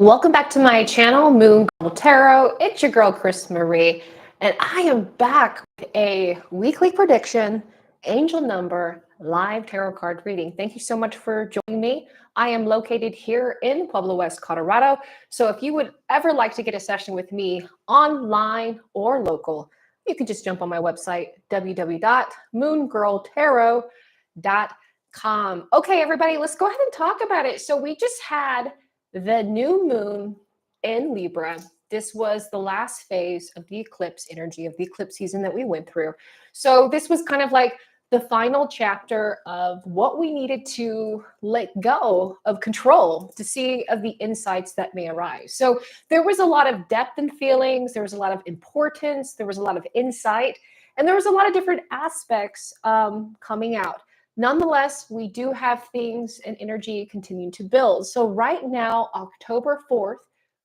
Welcome back to my channel, Moon Girl Tarot. It's your girl, Kristen Marie, and I am back with a weekly prediction, angel number, live tarot card reading. Thank you so much for joining me. I am located here in Pueblo West, Colorado. So if you would ever like to get a session with me online or local, you can just jump on my website, www.moongirltarot.com. Okay, everybody, let's go ahead and talk about it. So we just had the new moon in Libra. This was the last phase of the eclipse energy of the eclipse season that we went through. So this was kind of like the final chapter of what we needed to let go of control to see of the insights that may arise. So there was a lot of depth in feelings, there was a lot of importance, there was a lot of insight, and there was a lot of different aspects coming out. Nonetheless, we do have things and energy continuing to build. So right now, October 4th,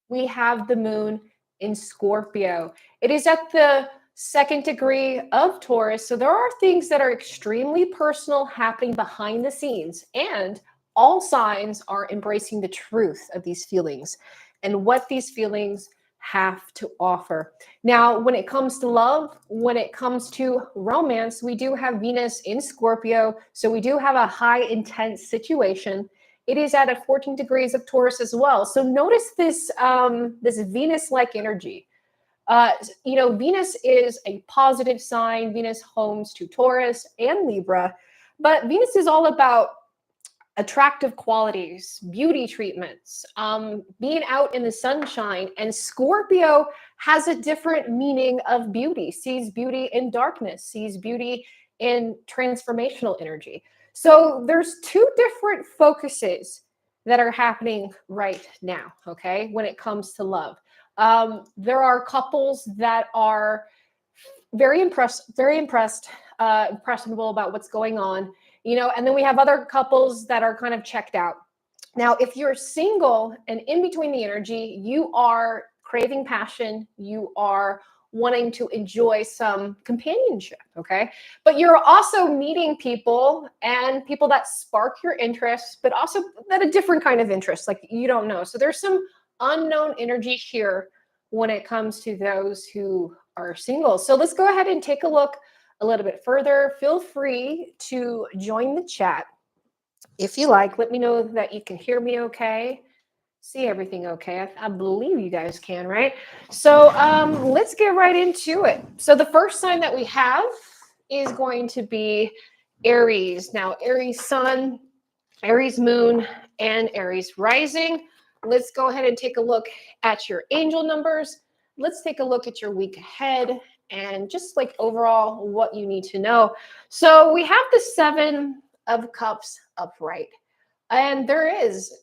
we have the moon in Scorpio. It is at the second degree of Taurus. So there are things that are extremely personal happening behind the scenes, and all signs are embracing the truth of these feelings and what these feelings have to offer. Now, when it comes to love, when it comes to romance, we do have Venus in Scorpio. So we do have a high intense situation. It is at a 14 degrees of Taurus as well. So notice this, this Venus-like energy. Venus is a positive sign. Venus homes to Taurus and Libra, but Venus is all about attractive qualities, beauty treatments, being out in the sunshine. And Scorpio has a different meaning of beauty, sees beauty in darkness, sees beauty in transformational energy. So there's two different focuses that are happening right now, okay, when it comes to love. There are couples that are very impressionable about what's going on, and then we have other couples that are kind of checked out. Now, if you're single and in between the energy, you are craving passion, you are wanting to enjoy some companionship, okay? But you're also meeting people and people that spark your interest, but also that a different kind of interest, like you don't know. So there's some unknown energy here when it comes to those who are single. So let's go ahead and take a look a little bit further. Feel free to join the chat if you like. Let me know that you can hear me okay, see everything okay. I believe you guys can, right? So let's get right into it. So the first sign that we have is going to be Aries. Now, Aries sun, Aries moon, and Aries rising. Let's go ahead and take a look at your angel numbers. Let's take a look at your week ahead and just like overall what you need to know. So we have the 7 of Cups upright, and there is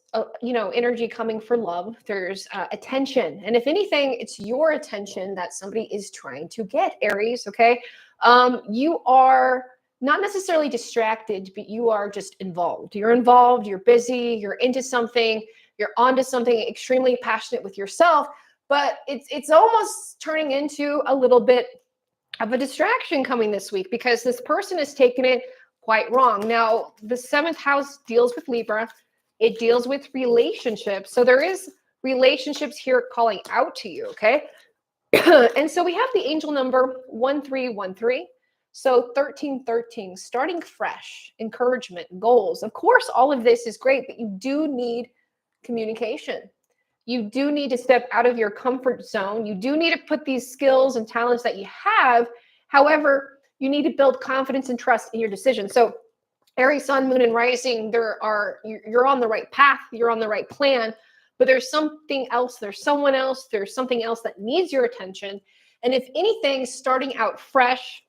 energy coming for love. There's attention, and if anything, it's your attention that somebody is trying to get, Aries. Okay, you are not necessarily distracted, but you are just involved. You're involved, you're busy, you're into something, you're onto something, extremely passionate with yourself, but it's almost turning into a little bit of a distraction coming this week because this person is taking it quite wrong. Now, the 7th house deals with Libra. It deals with relationships. So there is relationships here calling out to you, okay? And so we have the angel number 1313. So 1313, starting fresh, encouragement, goals. Of course, all of this is great, but you do need communication. You do need to step out of your comfort zone. You do need to put these skills and talents that you have. However, you need to build confidence and trust in your decision. So Aries, sun, moon, and rising, you're on the right path. You're on the right plan, but there's something else. There's someone else. There's something else that needs your attention. And if anything, starting out fresh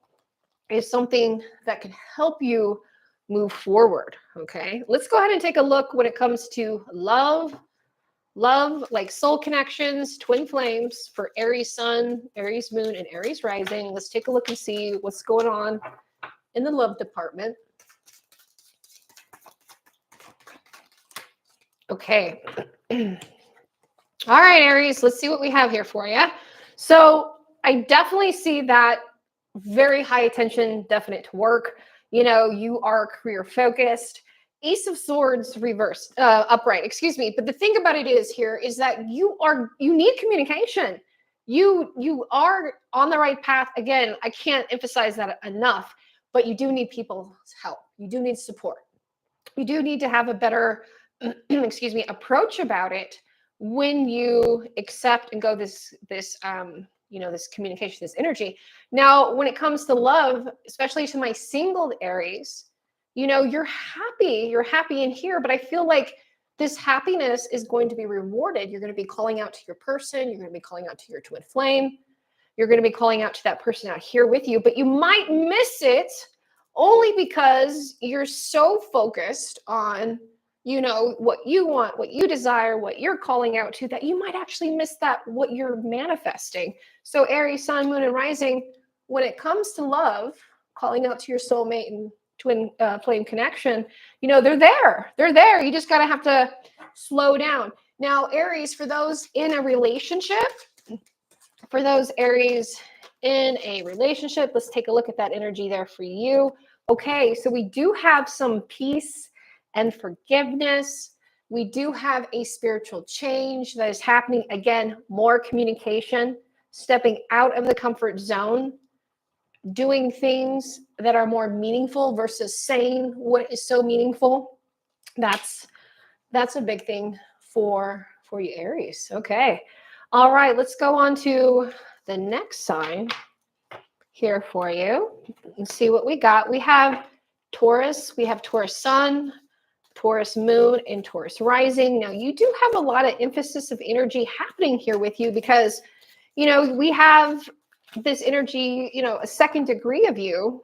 is something that can help you move forward. Okay, let's go ahead and take a look when it comes to love, like soul connections, twin flames for Aries sun, Aries moon, and Aries rising. Let's take a look and see what's going on in the love department. Okay. All right, Aries, let's see what we have here for you. So I definitely see that very high attention, definite to work. You are career focused. Ace of Swords reversed, upright, excuse me. But the thing about it is here is that you need communication. You are on the right path. Again, I can't emphasize that enough, but you do need people's help. You do need support. You do need to have a better, excuse me, approach about it when you accept and go this this communication, this energy. Now, when it comes to love, especially to my single Aries, you're happy in here, but I feel like this happiness is going to be rewarded. You're going to be calling out to your person. You're going to be calling out to your twin flame. You're going to be calling out to that person out here with you, but you might miss it only because you're so focused on, what you want, what you desire, what you're calling out to, that you might actually miss that, what you're manifesting. So Aries, Sun, Moon, and Rising, when it comes to love, calling out to your soulmate and twin flame connection, they're there. They're there. You just got to have to slow down. Now, Aries, for those in a relationship, let's take a look at that energy there for you. Okay, so we do have some peace and forgiveness. We do have a spiritual change that is happening. Again, more communication, stepping out of the comfort zone, doing things that are more meaningful versus saying what is so meaningful. That's a big thing for you, Aries. Okay. All right, let's go on to the next sign here for you and see what we got. We have Taurus, we have Taurus Sun, Taurus Moon, and Taurus Rising. Now, you do have a lot of emphasis of energy happening here with you because, we have this energy, a second degree of you,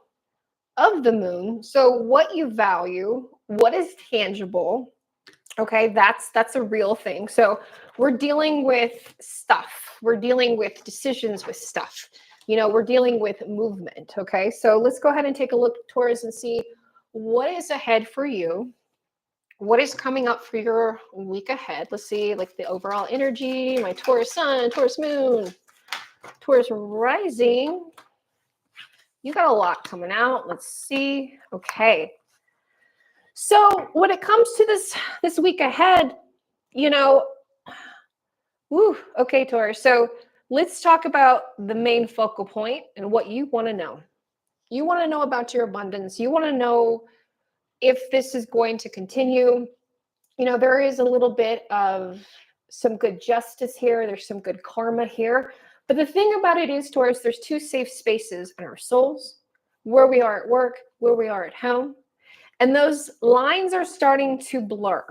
of the moon. So what you value, what is tangible, okay, that's a real thing. So we're dealing with stuff. We're dealing with decisions with stuff. We're dealing with movement, okay? So let's go ahead and take a look, Taurus, and see what is ahead for you. What is coming up for your week ahead? Let's see, like the overall energy, my Taurus Sun, Taurus Moon, Taurus Rising. You got a lot coming out. Let's see. Okay. So when it comes to this week ahead, okay, Taurus. So let's talk about the main focal point and what you want to know. You want to know about your abundance. You want to know if this is going to continue. There is a little bit of some good justice here. There's some good karma here. But the thing about it is, Taurus, there's two safe spaces in our souls, where we are at work, where we are at home. And those lines are starting to blur.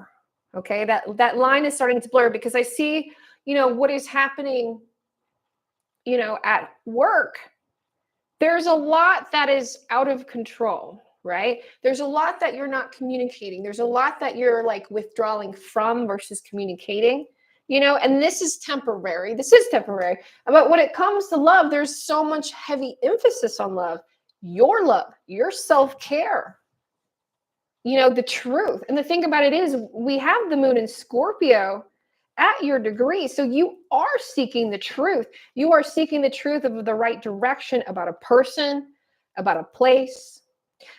Okay, that line is starting to blur because I see, what is happening, at work. There's a lot that is out of control, right? There's a lot that you're not communicating. There's a lot that you're like withdrawing from versus communicating, and this is temporary. This is temporary. But when it comes to love, there's so much heavy emphasis on love, your self-care, the truth. And the thing about it is we have the moon in Scorpio at your degree. So you are seeking the truth. You are seeking the truth of the right direction about a person, about a place,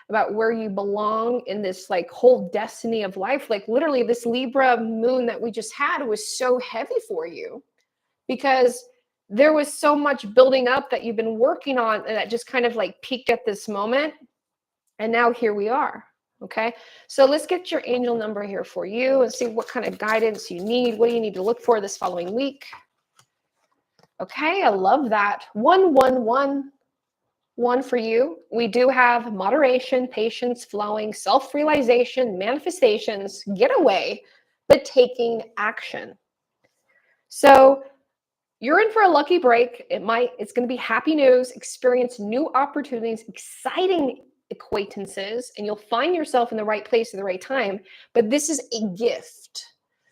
about where you belong in this like whole destiny of life. Like literally this Libra moon that we just had was so heavy for you because there was so much building up that you've been working on and that just kind of like peaked at this moment. And now here we are. Okay, so let's get your angel number here for you and see what kind of guidance you need. What do you need to look for this following week? Okay, I love that. 111 for you. We do have moderation, patience, flowing, self-realization, manifestations, getaway, but taking action. So you're in for a lucky break. It's going to be happy news, experience new opportunities, exciting acquaintances, and you'll find yourself in the right place at the right time. But this is a gift.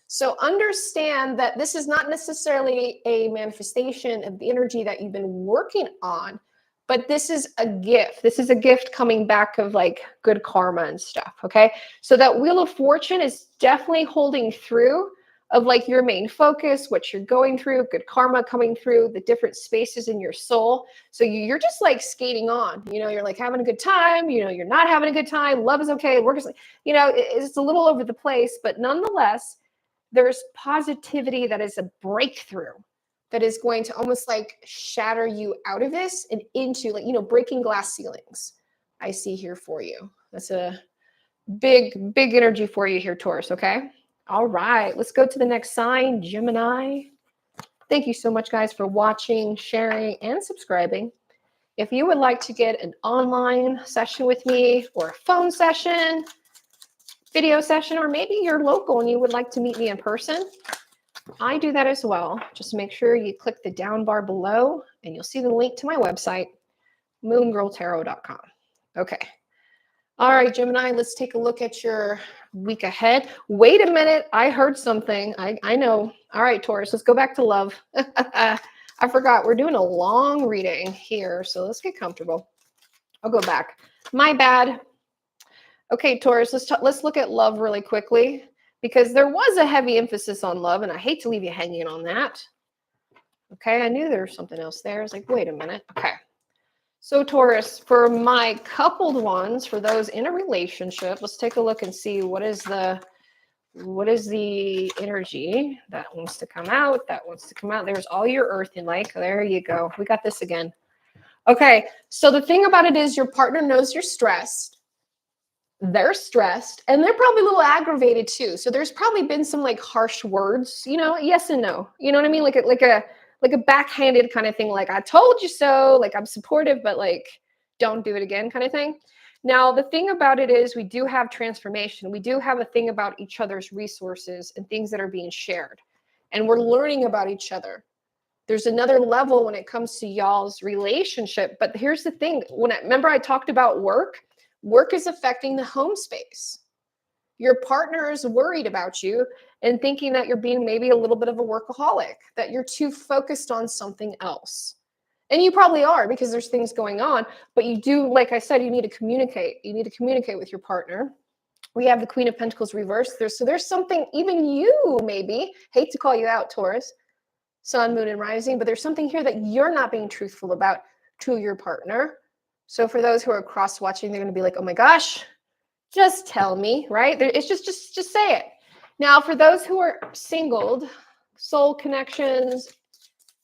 So understand that this is not necessarily a manifestation of the energy that you've been working on, but this is a gift. This is a gift coming back of like good karma and stuff. Okay. So that Wheel of Fortune is definitely holding through. of like your main focus, what you're going through, good karma coming through, the different spaces in your soul. So you're just like skating on, you're like having a good time, you're not having a good time. Love is okay. Work is, it's a little over the place, but nonetheless, there's positivity that is a breakthrough that is going to almost like shatter you out of this and into like, breaking glass ceilings. I see here for you. That's a big energy for you here, Taurus. Okay. All right. Let's go to the next sign, Gemini. Thank you so much, guys, for watching, sharing, and subscribing. If you would like to get an online session with me or a phone session, video session, or maybe you're local and you would like to meet me in person, I do that as well. Just make sure you click the down bar below and you'll see the link to my website, moongirltarot.com. Okay. All right, Gemini, let's take a look at your week ahead. Wait a minute. I heard something. I know. All right, Taurus, let's go back to love. I forgot. We're doing a long reading here, so let's get comfortable. I'll go back. My bad. Okay, Taurus, let's look at love really quickly because there was a heavy emphasis on love, and I hate to leave you hanging on that. Okay, I knew there was something else there. I was like, wait a minute. Okay. So Taurus, for my coupled ones, for those in a relationship, let's take a look and see what is the energy that wants to come out, There's all your earth and like, there you go. We got this again. Okay, so the thing about it is your partner knows you're stressed. They're stressed, and they're probably a little aggravated too. So there's probably been some like harsh words, yes and no. You know what I mean? Like a backhanded kind of thing, like I told you so, like I'm supportive, but like don't do it again kind of thing. Now, the thing about it is we do have transformation. We do have a thing about each other's resources and things that are being shared. And we're learning about each other. There's another level when it comes to y'all's relationship. But here's the thing. Remember I talked about work? Work is affecting the home space. Your partner is worried about you and thinking that you're being maybe a little bit of a workaholic, that you're too focused on something else. And you probably are because there's things going on, but you do, like I said, you need to communicate. You need to communicate with your partner. We have the Queen of Pentacles reversed. There's something, even you maybe, hate to call you out, Taurus, Sun, Moon, and Rising, but there's something here that you're not being truthful about to your partner. So for those who are cross-watching, they're going to be like, oh my gosh, just tell me, right? It's just say it. Now, for those who are singled, soul connections,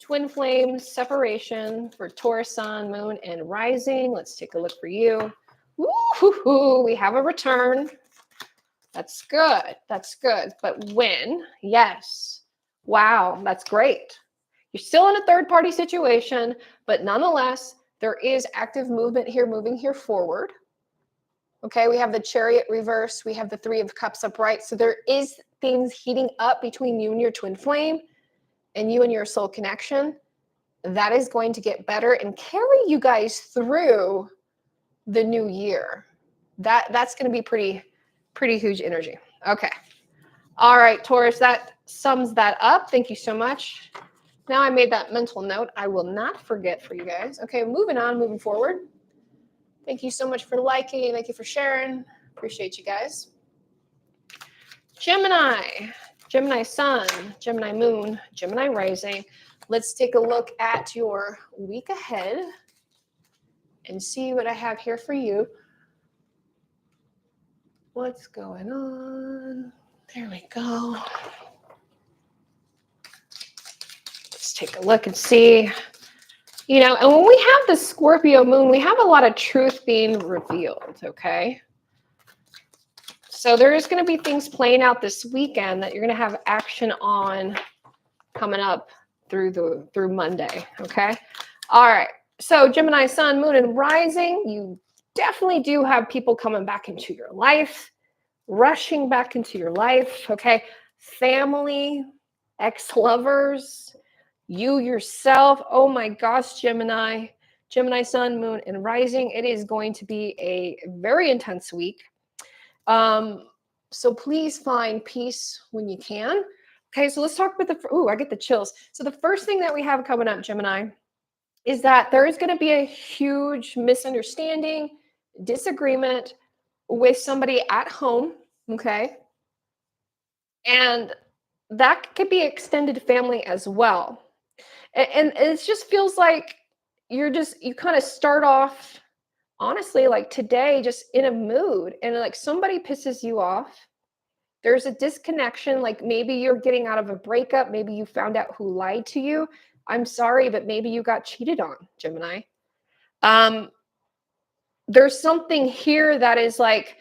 twin flames, separation for Taurus, Sun, Moon, and Rising. Let's take a look for you. Woo-hoo-hoo, we have a return. That's good. That's good. But when? Yes. Wow, that's great. You're still in a third-party situation, but nonetheless, there is active movement here, moving here forward. Okay, we have the Chariot reverse. We have the Three of Cups upright. So there is things heating up between you and your twin flame and you and your soul connection. That is going to get better and carry you guys through the new year. That's going to be pretty huge energy. Okay. All right, Taurus, that sums that up. Thank you so much. Now I made that mental note. I will not forget for you guys. Okay, moving forward. Thank you so much for liking. Thank you for sharing. Appreciate you guys. Gemini Sun, Gemini Moon, Gemini Rising. Let's take a look at your week ahead and see what I have here for you. What's going on? There we go. Let's take a look and see. And when we have the Scorpio moon, we have a lot of truth being revealed, okay? So there is going to be things playing out this weekend that you're going to have action on coming up through Monday, okay? All right. So Gemini, Sun, Moon, and Rising, you definitely do have people coming back into your life, rushing back into your life, okay? Family, ex-lovers, you yourself. Oh my gosh, Gemini, Sun, Moon, and Rising. It is going to be a very intense week. So please find peace when you can. Okay, so let's talk about I get the chills. So the first thing that we have coming up, Gemini, is that there is going to be a huge misunderstanding, disagreement with somebody at home, okay? And that could be extended family as well. And it just feels like you kind of start off, honestly, like today, just in a mood, and like somebody pisses you off. There's a disconnection, like maybe you're getting out of a breakup, maybe you found out who lied to you. I'm sorry, but maybe you got cheated on, Gemini. Um, there's something here that is like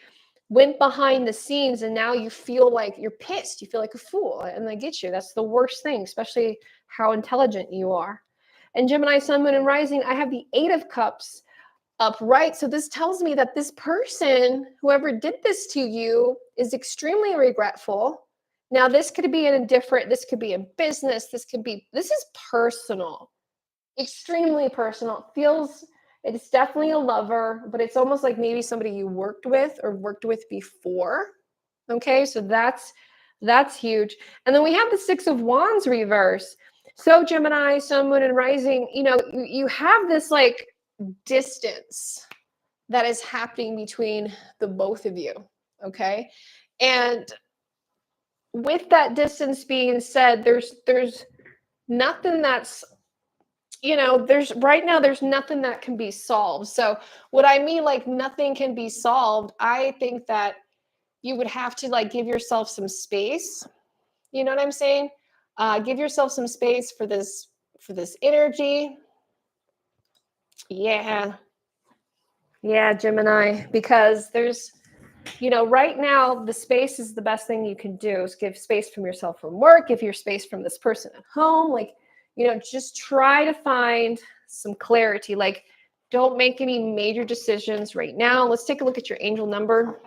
went behind the scenes, and now you feel like you're pissed. You feel like a fool, and I get you. That's the worst thing, especially how intelligent you are. And Gemini, Sun, Moon, and Rising, I have the Eight of Cups upright. So this tells me that this person, whoever did this to you, is extremely regretful. Now, this could be in a different, this could be in business, this is personal, extremely personal. It feels, it's definitely a lover, but it's almost like maybe somebody you worked with or worked with before. Okay, so that's huge. And then we have the Six of Wands reverse. So Gemini, Sun, Moon, and Rising, you have this like distance that is happening between the both of you. Okay, and with that distance being said, there's nothing that's, there's right now, there's nothing that can be solved. So what I mean, like nothing can be solved, I think that you would have to like give yourself some space. You know what I'm saying? Give yourself some space for this energy. Yeah. Yeah, Gemini, because there's, right now the space is the best thing you can do, is give space from yourself from work, give your space from this person at home. Like, just try to find some clarity. Like, don't make any major decisions right now. Let's take a look at your angel number.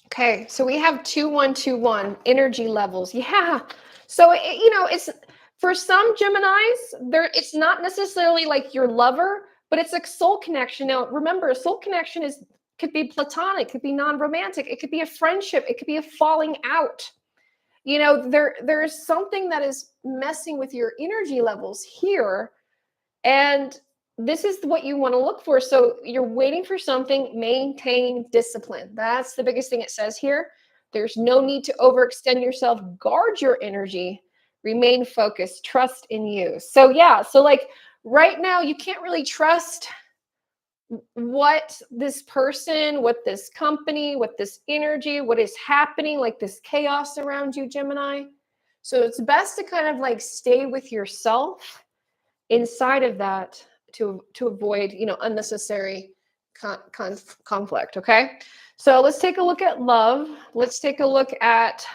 Okay, so we have 2121 energy levels. Yeah. So it's for some Geminis, it's not necessarily like your lover, but it's a soul connection. Now, remember, a soul connection could be platonic, could be non-romantic, it could be a friendship, it could be a falling out. There's something that is messing with your energy levels here, and this is what you want to look for. So you're waiting for something, maintain discipline. That's the biggest thing it says here. There's no need to overextend yourself. Guard your energy, remain focused, trust in you. So yeah, so like right now you can't really trust what this person, what this company, what this energy, what is happening, like this chaos around you, Gemini. So it's best to kind of like stay with yourself inside of that to avoid unnecessary conflict. Okay, so let's take a look at love. Let's take a look at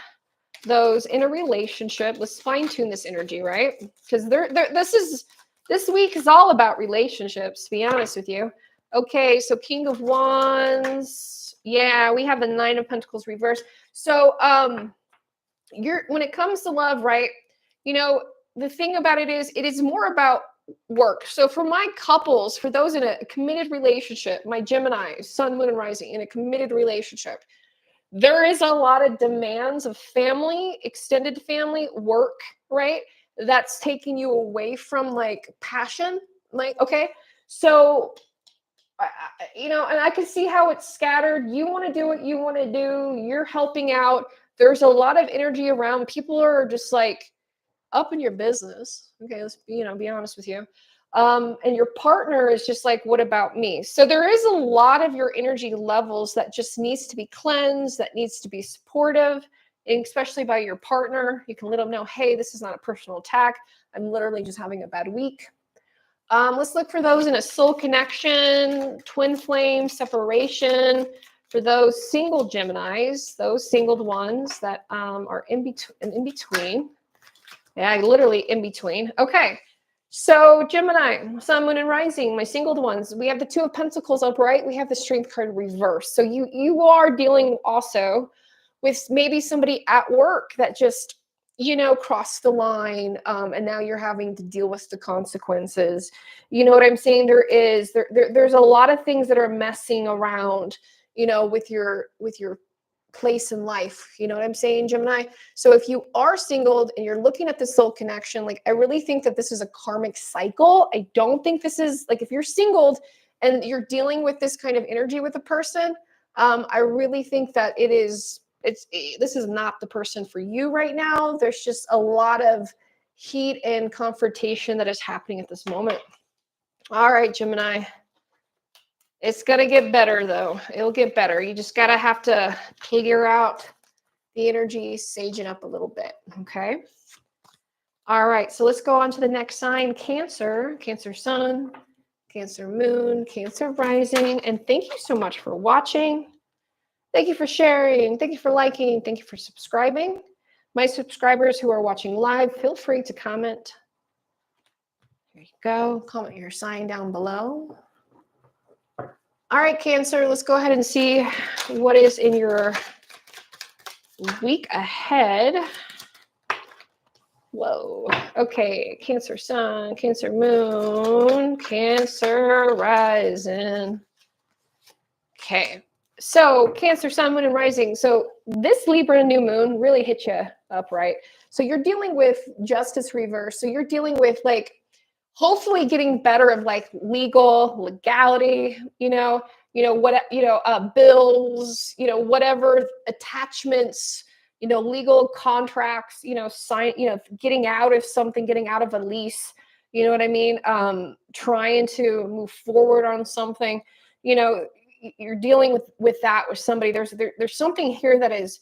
those in a relationship. Let's fine-tune this energy, right? Because this week is all about relationships, to be honest with you. Okay, so King of Wands. Yeah, we have the Nine of Pentacles reversed. So when it comes to love, right? The thing about it is more about work. So for my couples, for those in a committed relationship, my Gemini, Sun, Moon, and Rising in a committed relationship, there is a lot of demands of family, extended family, work, right? That's taking you away from like passion. Like, okay, so and I can see how it's scattered. You want to do what you want to do. You're helping out. There's a lot of energy around. People are just like up in your business. Okay, let's be honest with you. And your partner is just like, what about me? So there is a lot of your energy levels that just needs to be cleansed, that needs to be supportive, and especially by your partner. You can let them know, hey, this is not a personal attack. I'm literally just having a bad week. Let's look for those in a soul connection, twin flame, separation. For those single Geminis, those singled ones that are in between. Yeah, literally in between. Okay. So Gemini, Sun, Moon, and Rising, my singled ones. We have the Two of Pentacles upright. We have the Strength card reversed. So you are dealing also with maybe somebody at work that just crossed the line, and now you're having to deal with the consequences. You know what I'm saying? There's a lot of things that are messing around, with your place in life. You know what I'm saying, Gemini? So if you are singled and you're looking at the soul connection, like I really think that this is a karmic cycle. I don't think this is like, if you're singled and you're dealing with this kind of energy with a person, I really think that this is not the person for you right now. There's just a lot of heat and confrontation that is happening at this moment. All right, Gemini. It's going to get better, though. It'll get better. You just have to figure out the energy, sage it up a little bit, okay? All right, so let's go on to the next sign, Cancer. Cancer Sun, Cancer Moon, Cancer Rising. And thank you so much for watching. Thank you for sharing. Thank you for liking. Thank you for subscribing. My subscribers who are watching live, feel free to comment. There you go. Comment your sign down below. All right, Cancer, let's go ahead and see what is in your week ahead. Whoa. Okay, Cancer Sun, Cancer Moon, Cancer Rising. Okay, so Cancer Sun, Moon, and Rising. So this Libra new moon really hit you up, right? So you're dealing with justice reverse. So you're dealing with like hopefully getting better of like legality, bills, whatever attachments, legal contracts, sign, getting out of something, getting out of a lease, you know what I mean? Trying to move forward on something, you're dealing with that with somebody. There's something here that is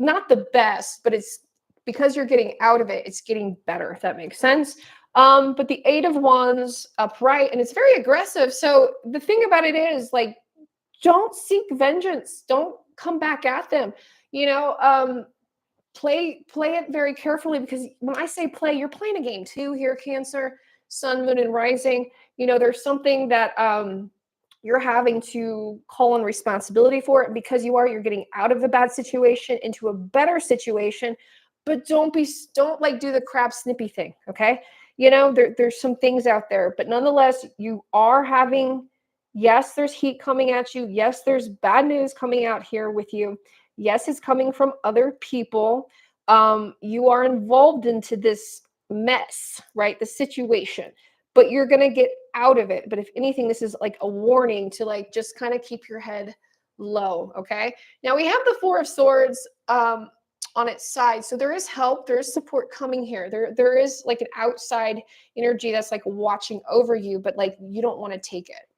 not the best, but it's because you're getting out of it, it's getting better, if that makes sense. But the Eight of Wands upright, and it's very aggressive. So the thing about it is, like, don't seek vengeance. Don't come back at them. Play it very carefully, because when I say play, you're playing a game too here, Cancer, Sun, Moon, and Rising. There's something that you're having to call on responsibility for it, because you're getting out of a bad situation into a better situation. But don't like do the crab snippy thing, okay? There's some things out there, but nonetheless, you are having, yes, there's heat coming at you. Yes, there's bad news coming out here with you. Yes, it's coming from other people. You are involved into this mess, right? The situation, but you're going to get out of it. But if anything, this is like a warning to like just kind of keep your head low, okay? Now we have the Four of Swords on its side. So there is help, there is support coming here. There is like an outside energy that's like watching over you, but like you don't want to take it.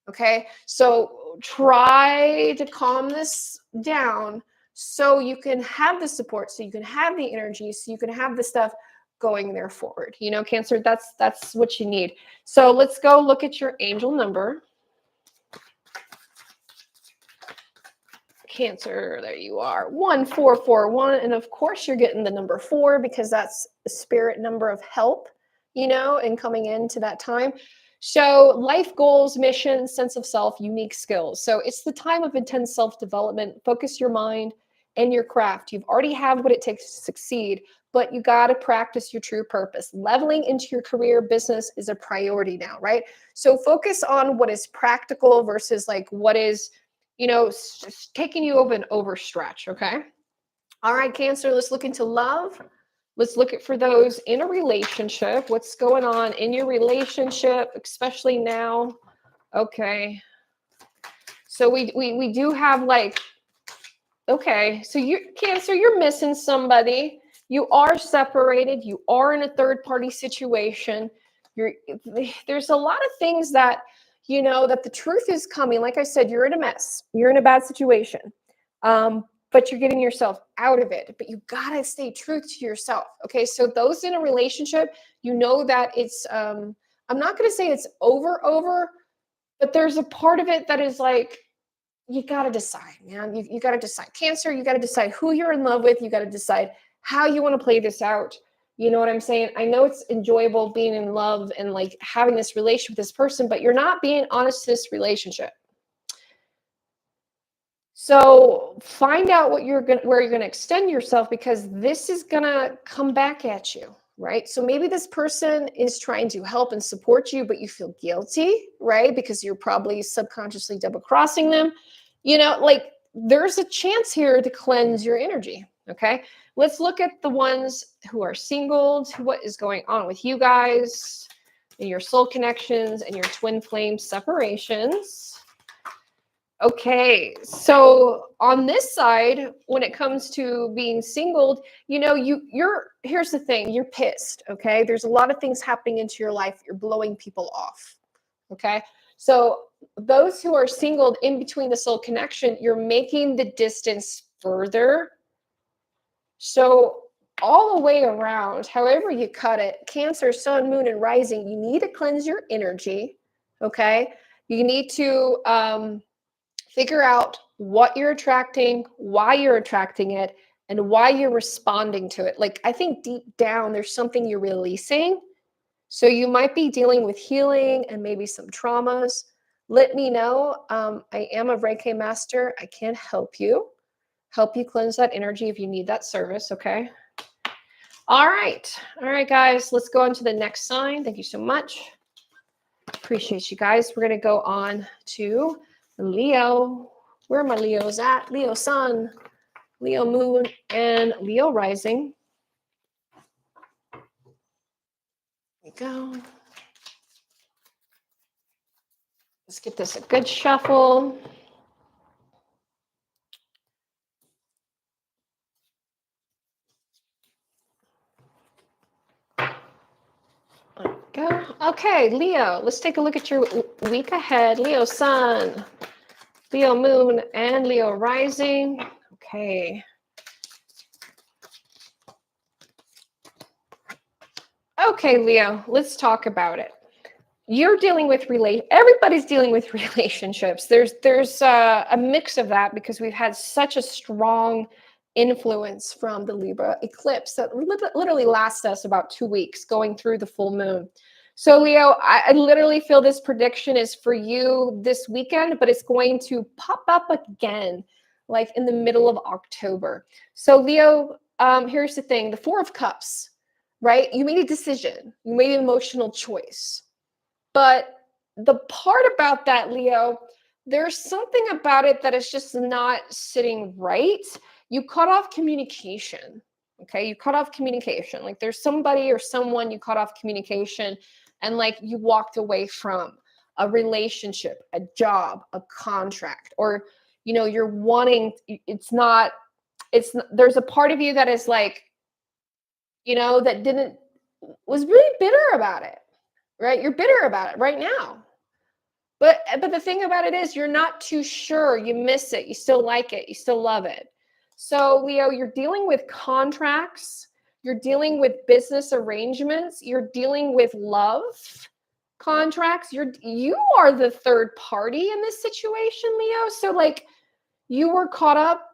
Okay. So try to calm this down so you can have the support, so you can have the energy, so you can have the stuff going there forward. Cancer, that's what you need. So let's go look at your angel number. Cancer, there you are, 1441. And of course, you're getting the number 4 because that's the spirit number of help, and coming into that time. So life goals, mission, sense of self, unique skills. So it's the time of intense self-development. Focus your mind and your craft. You've already have what it takes to succeed, but you got to practice your true purpose. Leveling into your career business is a priority now, right? So focus on what is practical versus like what is taking you over an overstretch, okay? All right, Cancer, let's look into love. Let's look at for those in a relationship. What's going on in your relationship, especially now? Okay. So we do have like, okay, so Cancer, you're missing somebody. You are separated. You are in a third-party situation. There's a lot of things that that the truth is coming. Like I said, you're in a mess. You're in a bad situation. But you're getting yourself out of it. But you gotta stay true to yourself. Okay. So those in a relationship, that it's I'm not gonna say it's over, but there's a part of it that is like, you gotta decide, man. You gotta decide. Cancer, you gotta decide who you're in love with. You gotta decide how you want to play this out. You know what I'm saying? I know it's enjoyable being in love and like having this relationship with this person, but you're not being honest to this relationship. So find out where you're going to extend yourself, because this is going to come back at you, right? So maybe this person is trying to help and support you, but you feel guilty, right? Because you're probably subconsciously double crossing them. Like there's a chance here to cleanse your energy. Okay. Let's look at the ones who are single. What is going on with you guys and your soul connections and your twin flame separations? Okay, so on this side, when it comes to being singled, you're here's the thing, you're pissed, okay? There's a lot of things happening into your life. You're blowing people off. Okay? So those who are singled in between the soul connection, you're making the distance further. So all the way around, however you cut it, Cancer, Sun, Moon, and Rising, you need to cleanse your energy. Okay? You need to figure out what you're attracting, why you're attracting it, and why you're responding to it. Like, I think deep down, there's something you're releasing. So you might be dealing with healing and maybe some traumas. Let me know. I am a Reiki master. I can help you cleanse that energy if you need that service. Okay. All right. All right, guys, let's go on to the next sign. Thank you so much. Appreciate you guys. We're going to go on to Leo. Where are my Leos at? Leo Sun, Leo Moon, and Leo Rising. There we go. Let's get this a good shuffle. There we go. Okay, Leo, let's take a look at your week ahead. Leo Sun, Leo Moon, and Leo Rising. Okay. Okay, Leo, let's talk about it. You're dealing with everybody's dealing with relationships. There's a mix of that because we've had such a strong influence from the Libra eclipse that literally lasts us about 2 weeks going through the full moon. So Leo, I literally feel this prediction is for you this weekend, but it's going to pop up again like in the middle of October. So Leo, here's the thing, the Four of Cups, right? You made a decision, you made an emotional choice. But the part about that, Leo, there's something about it that is just not sitting right. You cut off communication. Okay. You cut off communication. Like there's somebody or someone you cut off communication and like you walked away from a relationship, a job, a contract, or, you're wanting, there's a part of you that is like, that was really bitter about it, right? You're bitter about it right now. But the thing about it is you're not too sure. You miss it. You still like it. You still love it. So Leo, you're dealing with contracts. You're dealing with business arrangements. You're dealing with love contracts. You are the third party in this situation, Leo. So like you were caught up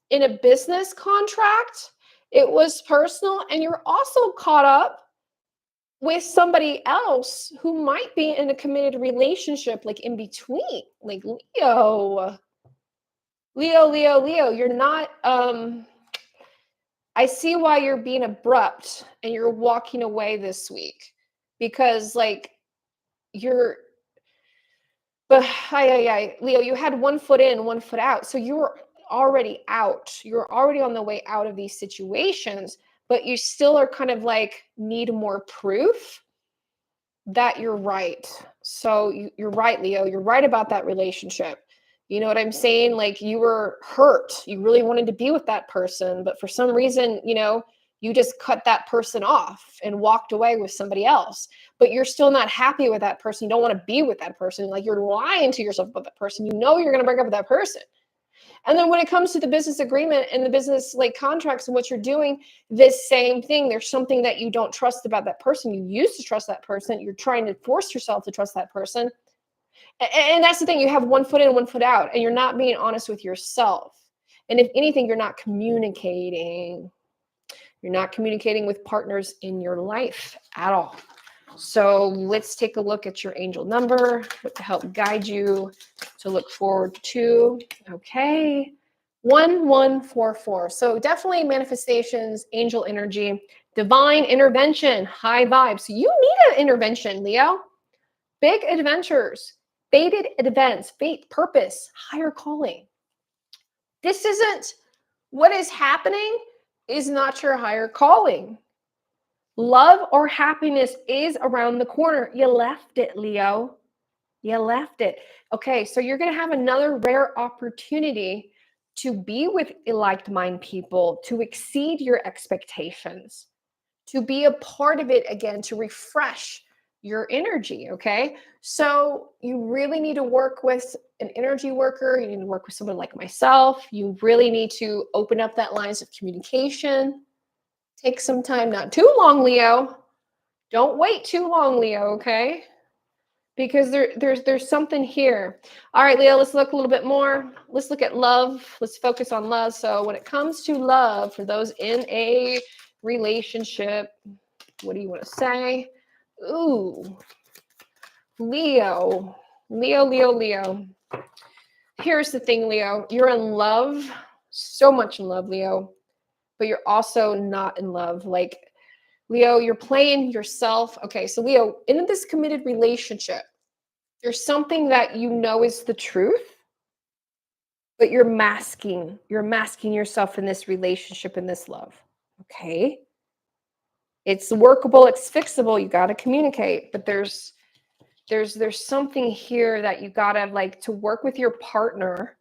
in a business contract. It was personal, and you're also caught up with somebody else who might be in a committed relationship, like in between. Like Leo, you're not I see why you're being abrupt and you're walking away this week because like you're but Leo, you had 1 foot in, 1 foot out. So you were already out. You're already on the way out of these situations, but you still are kind of like need more proof that you're right. So you're right, Leo. You're right about that relationship. You know what I'm saying? Like you were hurt. You really wanted to be with that person, but for some reason, you just cut that person off and walked away with somebody else. But you're still not happy with that person. You don't want to be with that person. Like you're lying to yourself about that person. You know you're going to break up with that person. And then when it comes to the business agreement and the business like contracts and what you're doing, this same thing, there's something that you don't trust about that person. You used to trust that person. You're trying to force yourself to trust that person. And that's the thing. You have 1 foot in, 1 foot out, and you're not being honest with yourself. And if anything, you're not communicating. You're not communicating with partners in your life at all. So let's take a look at your angel number to help guide you to look forward to. Okay. 1144. So definitely manifestations, angel energy, divine intervention, high vibes. So you need an intervention, Leo. Big adventures, fated events, fate, purpose, higher calling. This isn't what is happening is not your higher calling. Love or happiness is around the corner. You left it, Leo. You left it. Okay, so you're going to have another rare opportunity to be with like-minded people, to exceed your expectations, to be a part of it again, to refresh your energy. Okay, so you really need to work with an energy worker. You need to work with someone like myself. You really need to open up that lines of communication. Take some time, not too long, Leo. Don't wait too long, Leo. Okay, because there's something here. All right, Leo, let's look a little bit more. Let's look at love. Let's focus on love. So when it comes to love, for those in a relationship, what do you want to say? Ooh, Leo, Leo, Leo, Leo. Here's the thing, Leo. You're in love, so much in love, Leo, but you're also not in love. Like, Leo, you're playing yourself. Okay, so Leo, in this committed relationship, there's something that you know is the truth, but you're masking yourself in this relationship, in this love. Okay, it's workable, it's fixable. You got to communicate, but there's something here that you got to, like, to work with your partner.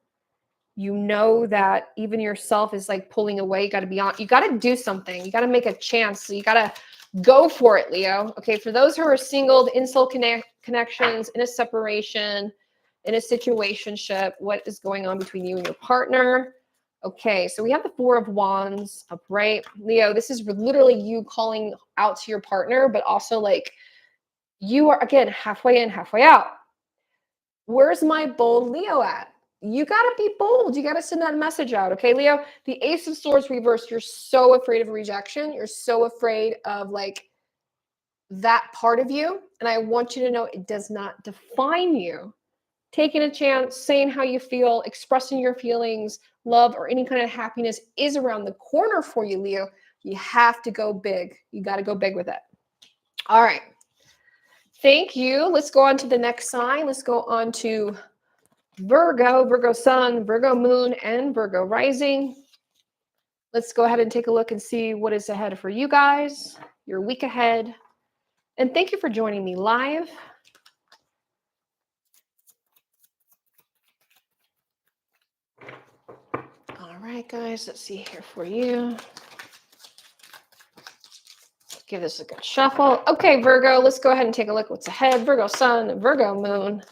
You know that even yourself is like pulling away. You got to be on, you got to do something. You got to make a chance. So you got to go for it, Leo. Okay, for those who are single, in soul connections, in a separation, in a situationship, what is going on between you and your partner? Okay, so we have the Four of Wands upright. Leo, this is literally you calling out to your partner, but also like you are, again, halfway in, halfway out. Where's my bold Leo at? You got to be bold. You got to send that message out. Okay, Leo, the Ace of Swords reversed. You're so afraid of rejection. You're so afraid of like that part of you. And I want you to know it does not define you. Taking a chance, saying how you feel, expressing your feelings, love, or any kind of happiness is around the corner for you, Leo. You have to go big. You got to go big with it. All right. Thank you. Let's go on to the next sign. Let's go on to Virgo, Virgo Sun, Virgo Moon, and Virgo Rising. Let's go ahead and take a look and see what is ahead for you guys, your week ahead. And thank you for joining me live. All right, guys, let's see here for you. Give this a good shuffle. Okay, Virgo, let's go ahead and take a look at what's ahead. Virgo Sun, Virgo Moon,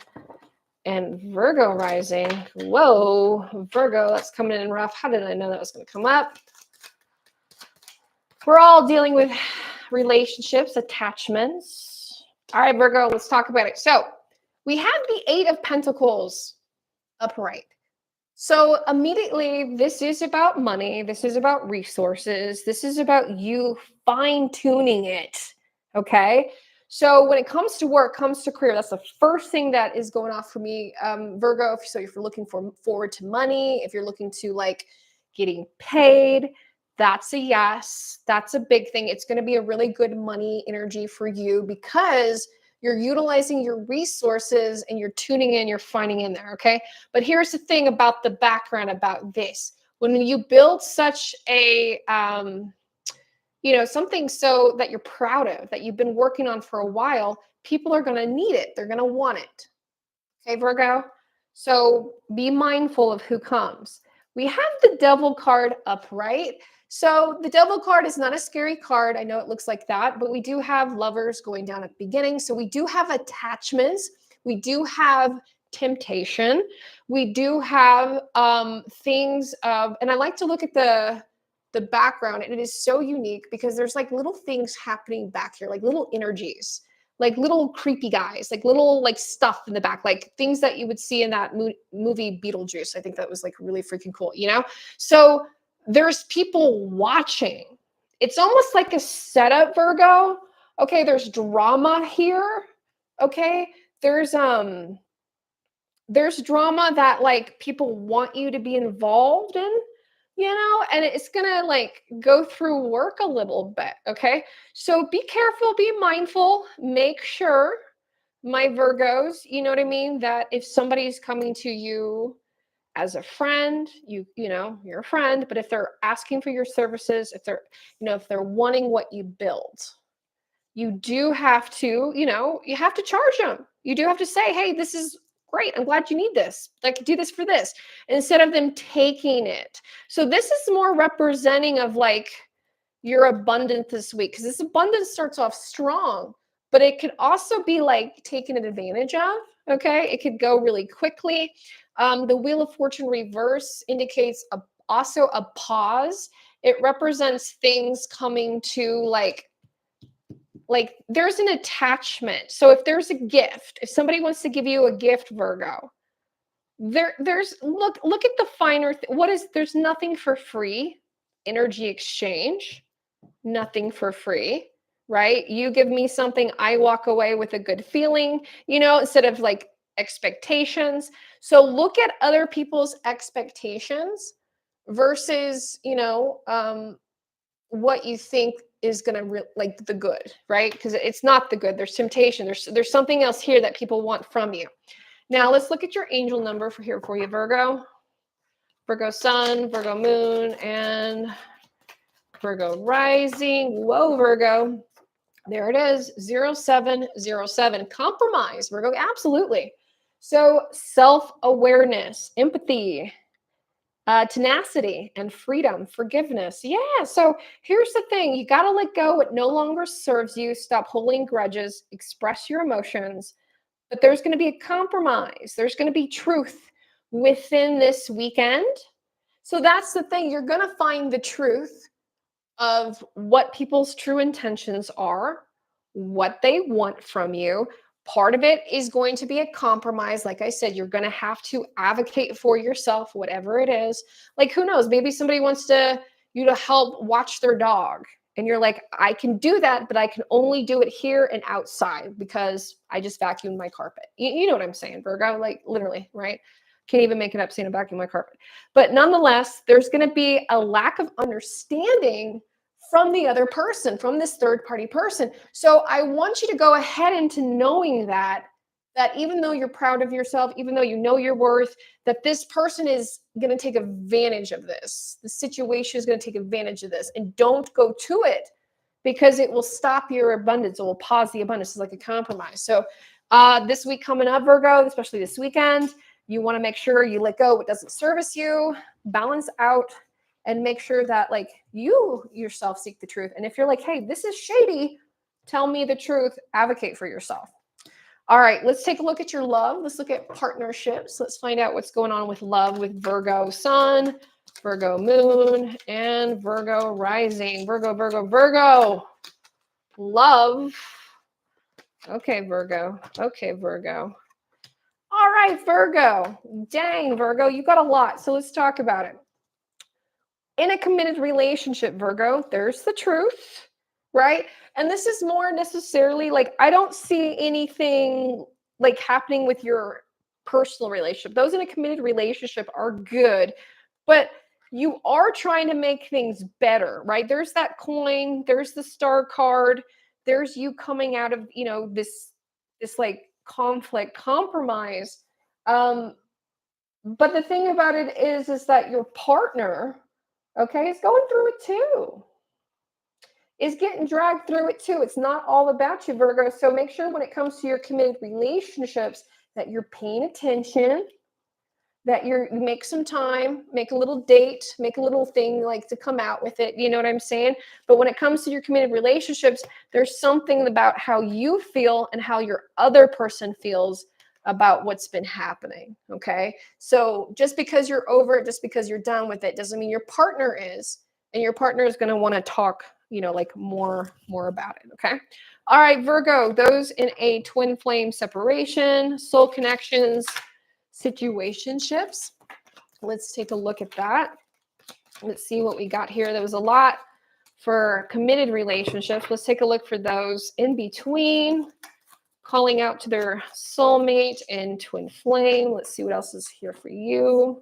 and Virgo Rising. Whoa, Virgo, that's coming in rough. How did I know that was going to come up? We're all dealing with relationships, attachments. All right, Virgo, let's talk about it. So we have the Eight of Pentacles upright. So immediately, this is about money. This is about resources. This is about you fine-tuning it, okay? So when it comes to work, comes to career, that's the first thing that is going off for me, Virgo. So if you're looking forward to money, if you're looking to like getting paid, that's a yes. That's a big thing. It's going to be a really good money energy for you because you're utilizing your resources and you're tuning in, you're finding in there, okay? But here's the thing about the background about this. When you build such a, something so that you're proud of, that you've been working on for a while, people are going to need it. They're going to want it. Okay, Virgo? So be mindful of who comes. We have the Devil card upright. So the Devil card is not a scary card. I know it looks like that, but we do have lovers going down at the beginning. So we do have attachments. We do have temptation. We do have things of, and I like to look at the background, and it is so unique because there's like little things happening back here, like little energies, like little creepy guys, like little like stuff in the back, like things that you would see in that movie Beetlejuice. I think that was like really freaking cool, So there's people watching. It's almost like a setup, Virgo. Okay, there's drama here. Okay, there's drama that like people want you to be involved in, and it's gonna like go through work a little bit. Okay, so be careful, be mindful, make sure, my Virgos, you know what I mean, that if somebody's coming to you as a friend, you're a friend, but if they're asking for your services, if they're wanting what you build, you do have to, you have to charge them. You do have to say, hey, this is great. I'm glad you need this. I could do this for this, instead of them taking it. So this is more representing of like your abundance this week, because this abundance starts off strong, but it could also be like taken advantage of. Okay. It could go really quickly. The Wheel of Fortune reverse indicates also a pause. It represents things coming to like there's an attachment. So if there's a gift, if somebody wants to give you a gift, Virgo, there's look at the finer what is there's nothing for free. Energy exchange, nothing for free, right? You give me something, I walk away with a good feeling, instead of like expectations. So look at other people's expectations versus, what you think is going to like the good, right? Because it's not the good. There's temptation. There's something else here that people want from you. Now let's look at your angel number for you, Virgo. Virgo sun, Virgo moon, and Virgo rising. Whoa, Virgo. There it is, 0707. Compromise, Virgo, absolutely. So self-awareness, empathy, tenacity, and freedom, forgiveness. Yeah, so here's the thing. You got to let go what no longer serves you. Stop holding grudges, express your emotions. But there's going to be a compromise. There's going to be truth within this weekend. So that's the thing. You're going to find the truth of what people's true intentions are, what they want from you. Part of it is going to be a compromise. Like I said, you're going to have to advocate for yourself, whatever it is. Like, who knows? Maybe somebody wants you to help watch their dog. And you're like, I can do that, but I can only do it here and outside because I just vacuumed my carpet. You know what I'm saying, Virgo? Like literally, right? Can't even make it up saying I vacuumed my carpet. But nonetheless, there's going to be a lack of understanding from the other person, from this third party person. So I want you to go ahead into knowing that even though you're proud of yourself, even though you know your worth, that this person is going to take advantage of this. The situation is going to take advantage of this, and don't go to it because it will stop your abundance. It will pause the abundance. It's like a compromise. So this week coming up, Virgo, especially this weekend, you want to make sure you let go what doesn't service you, balance out, and make sure that like you yourself seek the truth. And if you're like, hey, this is shady, tell me the truth, advocate for yourself. All right, let's take a look at your love. Let's look at partnerships. Let's find out what's going on with love with Virgo sun, Virgo moon, and Virgo rising. Virgo. Love. Okay, Virgo. All right, Virgo. Dang, Virgo, you got a lot. So let's talk about it. In a committed relationship, Virgo, there's the truth, right? And this is more necessarily like, I don't see anything like happening with your personal relationship. Those in a committed relationship are good, but you are trying to make things better, right? There's that coin, there's the star card, there's you coming out of, this like conflict, compromise. But the thing about it is that your partner, okay, is going through it too. Is getting dragged through it too. It's not all about you, Virgo. So make sure when it comes to your committed relationships that you're paying attention, that you make some time, make a little date, make a little thing like to come out with it. You know what I'm saying? But when it comes to your committed relationships, there's something about how you feel and how your other person feels about what's been happening. Okay. So just because you're over it, just because you're done with it, doesn't mean your partner is, and your partner is going to want to talk, like more about it. Okay. All right, Virgo, those in a twin flame separation, soul connections, situationships. Let's take a look at that. Let's see what we got here. There was a lot for committed relationships. Let's take a look for those in between, calling out to their soulmate and twin flame. Let's see what else is here for you.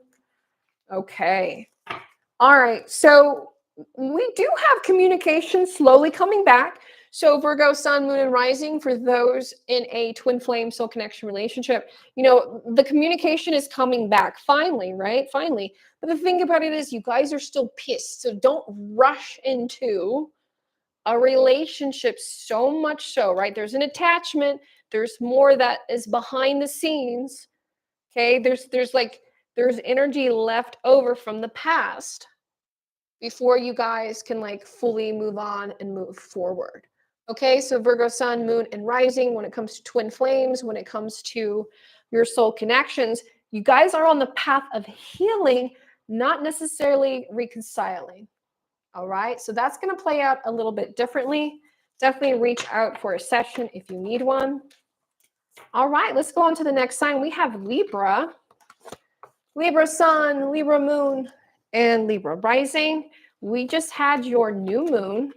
Okay. All right. So we do have communication slowly coming back. So Virgo, sun, moon, and rising, for those in a twin flame soul connection relationship, the communication is coming back finally, right? Finally. But the thing about it is you guys are still pissed. So don't rush into a relationship so much so, right? There's an attachment. There's more that is behind the scenes. Okay. There's energy left over from the past before you guys can like fully move on and move forward. Okay, so Virgo sun, moon, and rising, when it comes to twin flames, when it comes to your soul connections, you guys are on the path of healing, not necessarily reconciling. All right, so that's going to play out a little bit differently. Definitely reach out for a session if you need one. All right, let's go on to the next sign. We have Libra. Libra sun, Libra moon, and Libra rising. We just had your new moon.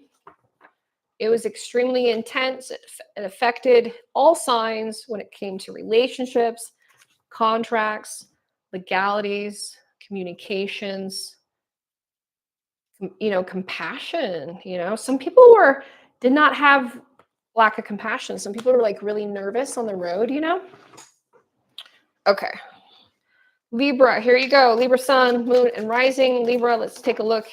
It was extremely intense. It affected all signs when it came to relationships, contracts, legalities, communications, compassion. Some people did not have lack of compassion. Some people were like really nervous on the road, Okay. Libra, here you go. Libra sun, moon, and rising. Libra, let's take a look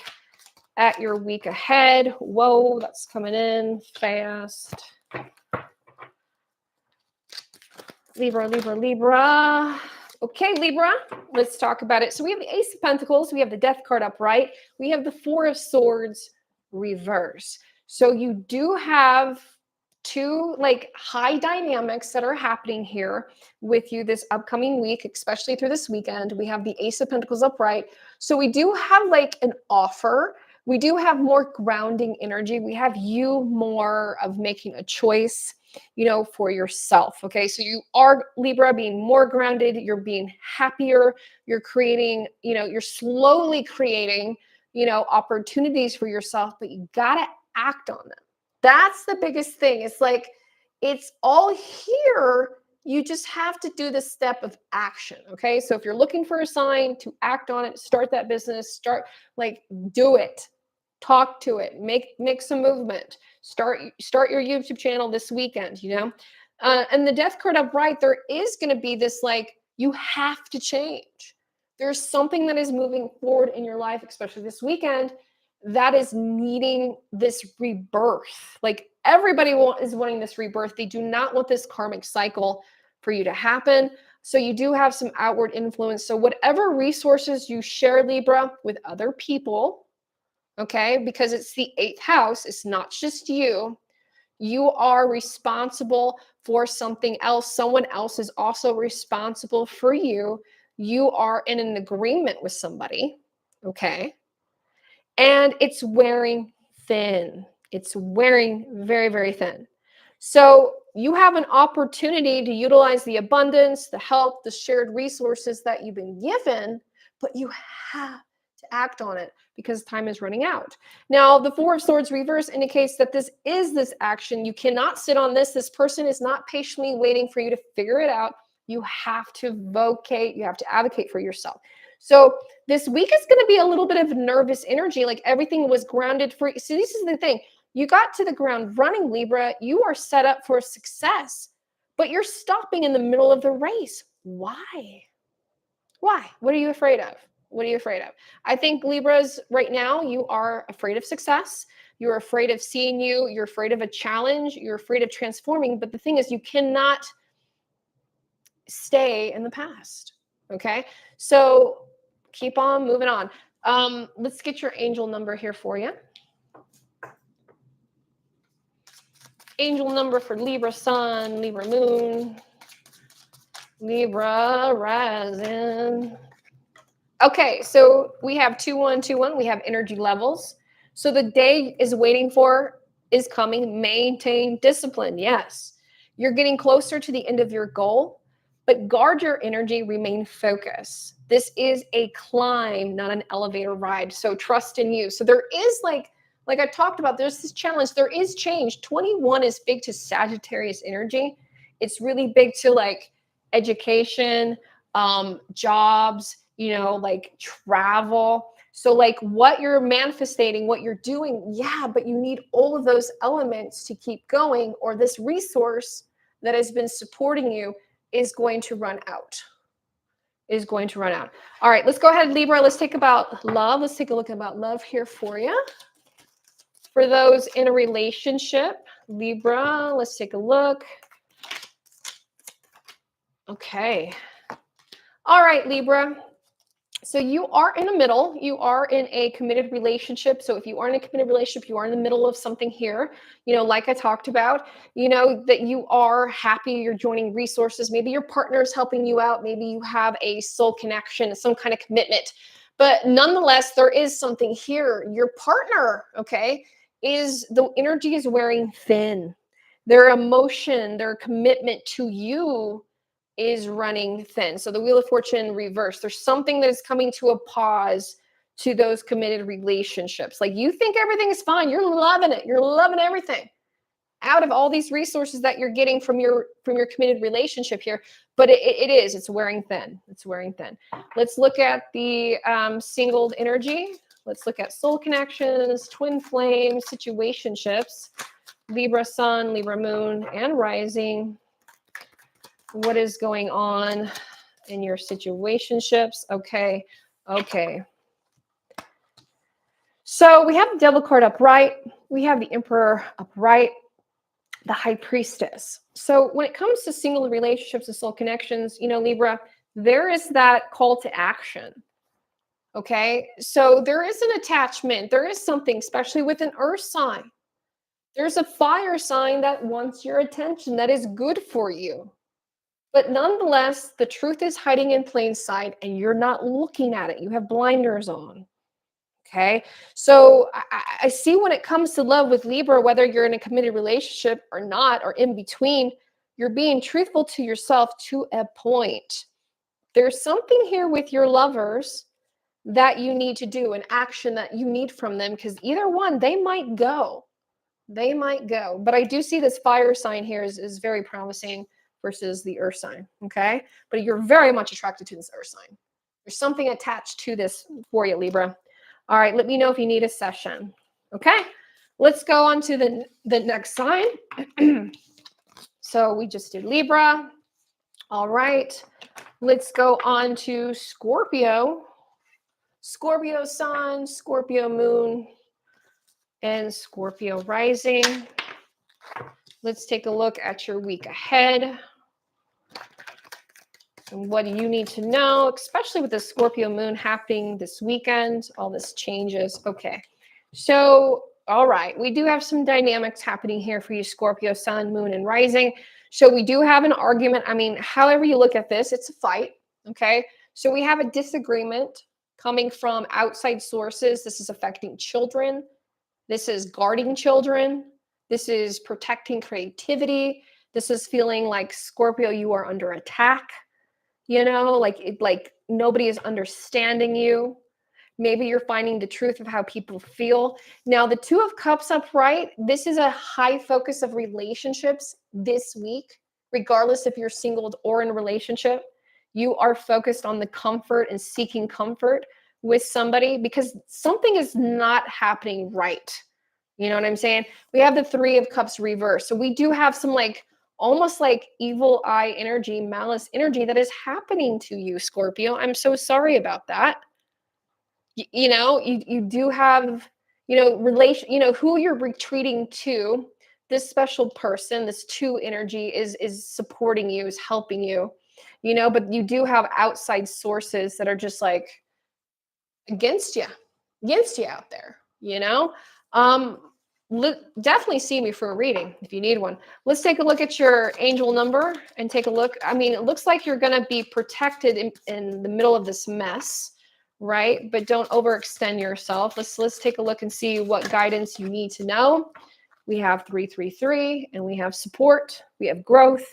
at your week ahead. Whoa, that's coming in fast. Libra, Libra, Libra. Okay, Libra, let's talk about it. So we have the Ace of Pentacles. We have the Death card upright. We have the Four of Swords reverse. So you do have two like high dynamics that are happening here with you this upcoming week, especially through this weekend. We have the Ace of Pentacles upright. So we do have like an offer. We do have more grounding energy. We have you more of making a choice, for yourself. Okay. So you are, Libra, being more grounded. You're being happier. You're creating, you're slowly creating, opportunities for yourself, but you got to act on them. That's the biggest thing. It's like, it's all here. You just have to do the step of action. Okay. So if you're looking for a sign to act on it, start that business, do it, talk to it, make some movement, start your YouTube channel this weekend, and the Death card upright, there is going to be this, like, you have to change. There's something that is moving forward in your life, especially this weekend, that is needing this rebirth. Like everybody is wanting this rebirth. They do not want this karmic cycle for you to happen. So you do have some outward influence. So whatever resources you share, Libra, with other people, okay, because it's the 8th house, it's not just you. You are responsible for something else. Someone else is also responsible for you. You are in an agreement with somebody, okay? And it's wearing thin. It's wearing very, very thin. So you have an opportunity to utilize the abundance, the help, the shared resources that you've been given, but you have to act on it because time is running out. Now, the Four of Swords reverse indicates that this action. You cannot sit on this. This person is not patiently waiting for you to figure it out. You have to vocate. You have to advocate for yourself. So this week is going to be a little bit of nervous energy, like everything was grounded for you. See, this is the thing. You got to the ground running, Libra. You are set up for success, but you're stopping in the middle of the race. Why? Why? What are you afraid of? What are you afraid of? I think Libras right now, you are afraid of success. You're afraid of seeing you. You're afraid of a challenge. You're afraid of transforming. But the thing is, you cannot stay in the past. Okay. So keep on moving on. Let's get your angel number here for you. Angel number for Libra sun, Libra moon, Libra rising. Okay, so we have 2121. We have energy levels. So the day is coming. Maintain discipline. Yes. You're getting closer to the end of your goal, but guard your energy, remain focused. This is a climb, not an elevator ride. So trust in you. So there is like I talked about, there's this challenge. There is change. 21 is big to Sagittarius energy. It's really big to like education, jobs, like travel. So like what you're manifesting, what you're doing, yeah, but you need all of those elements to keep going, or this resource that has been supporting you is going to run out. All right, let's go ahead, Libra. Let's take about love. Let's take a look about love here for you. For those in a relationship, Libra, let's take a look. Okay. All right, Libra. So you are in the middle. You are in a committed relationship. So if you are in a committed relationship, you are in the middle of something here, like I talked about, that you are happy, you're joining resources. Maybe your partner is helping you out. Maybe you have a soul connection, some kind of commitment. But nonetheless, there is something here. Your partner, okay, the energy is wearing thin. Their emotion, their commitment to you is running thin. So the Wheel of Fortune reverse. There's something that is coming to a pause to those committed relationships. Like you think everything is fine. You're loving it. You're loving everything out of all these resources that you're getting from your committed relationship here. But it's wearing thin. It's wearing thin. Let's look at the singled energy. Let's look at soul connections, twin flame, situationships, Libra sun, Libra moon, and rising. What is going on in your situationships? Okay. So we have the Devil card upright. We have the Emperor upright, the High Priestess. So when it comes to single relationships and soul connections, Libra, there is that call to action. Okay. So there is an attachment. There is something, especially with an earth sign. There's a fire sign that wants your attention, that is good for you. But nonetheless, the truth is hiding in plain sight and you're not looking at it. You have blinders on. Okay. So I see when it comes to love with Libra, whether you're in a committed relationship or not, or in between, you're being truthful to yourself to a point. There's something here with your lovers that you need to do, an action that you need from them, because either one, they might go. They might go. But I do see this fire sign here is very promising versus the earth sign, okay? But you're very much attracted to this earth sign. There's something attached to this for you, Libra. All right, let me know if you need a session, okay? Let's go on to the next sign. So we just did Libra. All right, let's go on to Scorpio. Scorpio sun, Scorpio moon, and Scorpio rising. Let's take a look at your week ahead. And what do you need to know, especially with the Scorpio moon happening this weekend, all this changes. Okay. So, all right, we do have some dynamics happening here for you, Scorpio, sun, moon, and rising. So we do have an argument. I mean, however you look at this, it's a fight. Okay. So we have a disagreement coming from outside sources. This is affecting children. This is guarding children. This is protecting creativity. This is feeling like, Scorpio, you are under attack. Like nobody is understanding you. Maybe you're finding the truth of how people feel. Now, the Two of Cups upright, this is a high focus of relationships this week, regardless if you're single or in a relationship. You are focused on the comfort and seeking comfort with somebody because something is not happening right. You know what I'm saying? We have the Three of Cups reverse. So we do have some almost like evil eye energy, malice energy that is happening to you, Scorpio. I'm so sorry about that. You do have, who you're retreating to. This special person, this two energy is supporting you, is helping you, but you do have outside sources that are just like against you out there, definitely see me for a reading if you need one. Let's take a look at your angel number and take a look. I mean, it looks like you're going to be protected in the middle of this mess, right? But don't overextend yourself. Let's take a look and see what guidance you need to know. We have 333 and we have support. We have growth,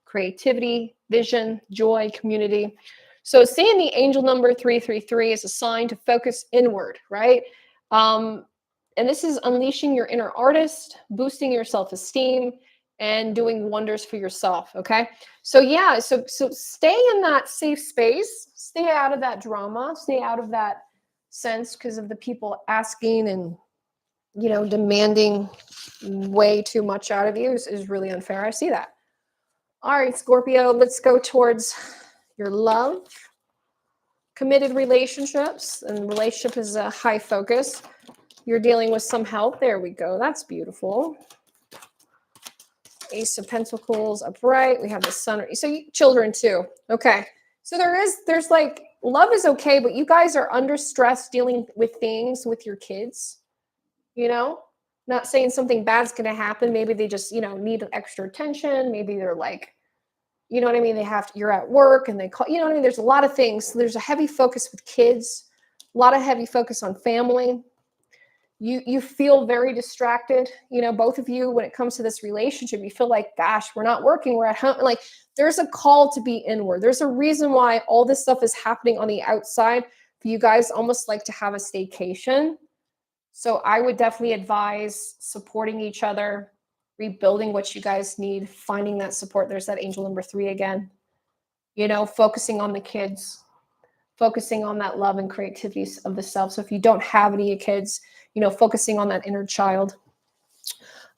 creativity, vision, joy, community. So seeing the angel number 333 is a sign to focus inward, right? And this is unleashing your inner artist, boosting your self-esteem, and doing wonders for yourself, okay? So yeah, so stay in that safe space. Stay out of that drama. Stay out of that sense because of the people asking and, demanding way too much out of you is really unfair. I see that. All right, Scorpio, let's go towards your love. Committed relationships, and relationship is a high focus. You're dealing with some help. There we go. That's beautiful. Ace of Pentacles upright. We have the sun. So children too. Okay. So there's like, love is okay, but you guys are under stress dealing with things with your kids, you know, not saying something bad's going to happen. Maybe they just, need extra attention. Maybe they're like, you know what I mean? You're at work and they call, you know what I mean? There's a lot of things. There's a heavy focus with kids, a lot of heavy focus on family. You feel very distracted, both of you, when it comes to this relationship. You feel like, gosh, we're not working, we're at home. Like, there's a call to be inward. There's a reason why all this stuff is happening on the outside for you guys, almost like to have a staycation. So I would definitely advise supporting each other, rebuilding what you guys need, finding that support. There's that angel number 3 again, focusing on the kids, focusing on that love and creativity of the self. So if you don't have any kids, focusing on that inner child.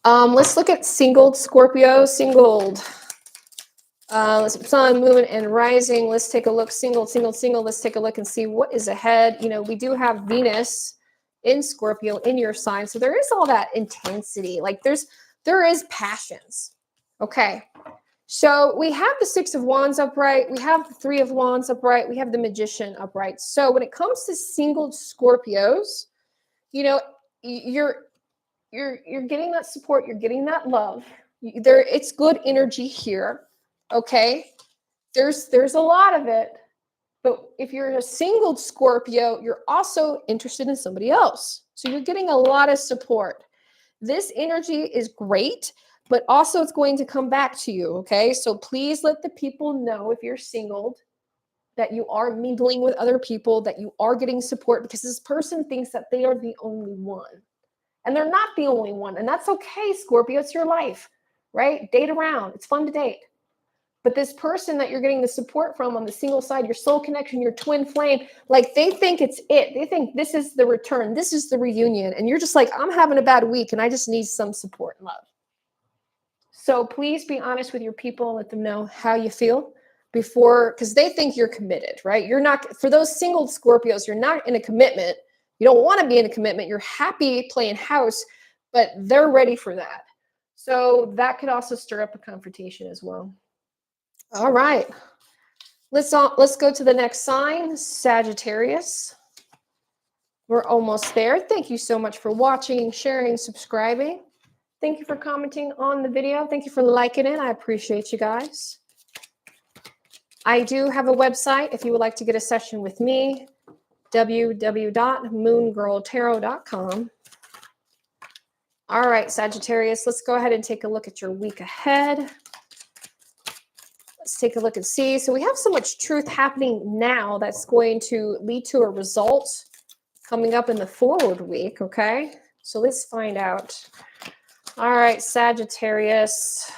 Let's look at singled Scorpio, singled. Sun, moon, and rising. Let's take a look. Singled. Let's take a look and see what is ahead. We do have Venus in Scorpio in your sign. So there is all that intensity. Like there is passions. Okay. So we have the 6 of Wands upright. We have the 3 of Wands upright. We have the Magician upright. So when it comes to singled Scorpios, you're getting that support. You're getting that love. It's good energy here. Okay. There's a lot of it. But if you're a singled Scorpio, you're also interested in somebody else. So you're getting a lot of support. This energy is great, but also it's going to come back to you. Okay. So please let the people know, if you're singled, that you are mingling with other people, that you are getting support, because this person thinks that they are the only one. And they're not the only one. And that's okay, Scorpio. It's your life, right? Date around. It's fun to date. But this person that you're getting the support from on the single side, your soul connection, your twin flame, like they think it's it. They think this is the return. This is the reunion. And you're just like, I'm having a bad week and I just need some support and love. So please be honest with your people and let them know how you feel before, because they think you're committed, right? You're not. For those single Scorpios, you're not in a commitment. You don't want to be in a commitment. You're happy playing house, but they're ready for that. So that could also stir up a confrontation as well. All right. Let's go to the next sign, Sagittarius. We're almost there. Thank you so much for watching, sharing, subscribing. Thank you for commenting on the video. Thank you for liking it. I appreciate you guys. I do have a website if you would like to get a session with me, www.moongirltarot.com. All right, Sagittarius, let's go ahead and take a look at your week ahead. Let's take a look and see. So we have so much truth happening now that's going to lead to a result coming up in the forward week, okay? So let's find out. All right, Sagittarius.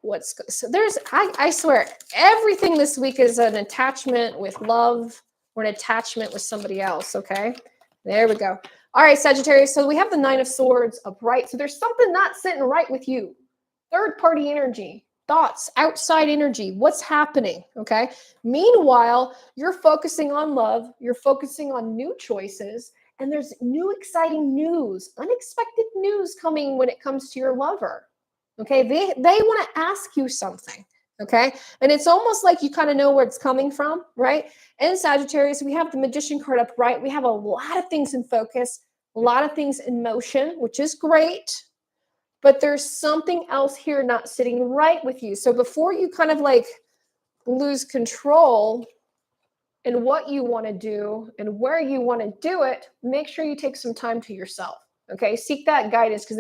I swear, everything this week is an attachment with love or an attachment with somebody else, okay? There we go. All right, Sagittarius. So we have the 9 of Swords upright. So there's something not sitting right with you. Third-party energy, thoughts, outside energy. What's happening, okay? Meanwhile, you're focusing on love. You're focusing on new choices. And there's new exciting news, unexpected news coming when it comes to your lover. Okay, they want to ask you something, okay? And it's almost like you kind of know where it's coming from, right? And Sagittarius, we have the Magician card upright. We have a lot of things in focus, a lot of things in motion, which is great. But there's something else here not sitting right with you. So before you kind of like lose control in what you want to do and where you want to do it, make sure you take some time to yourself. Okay, seek that guidance, because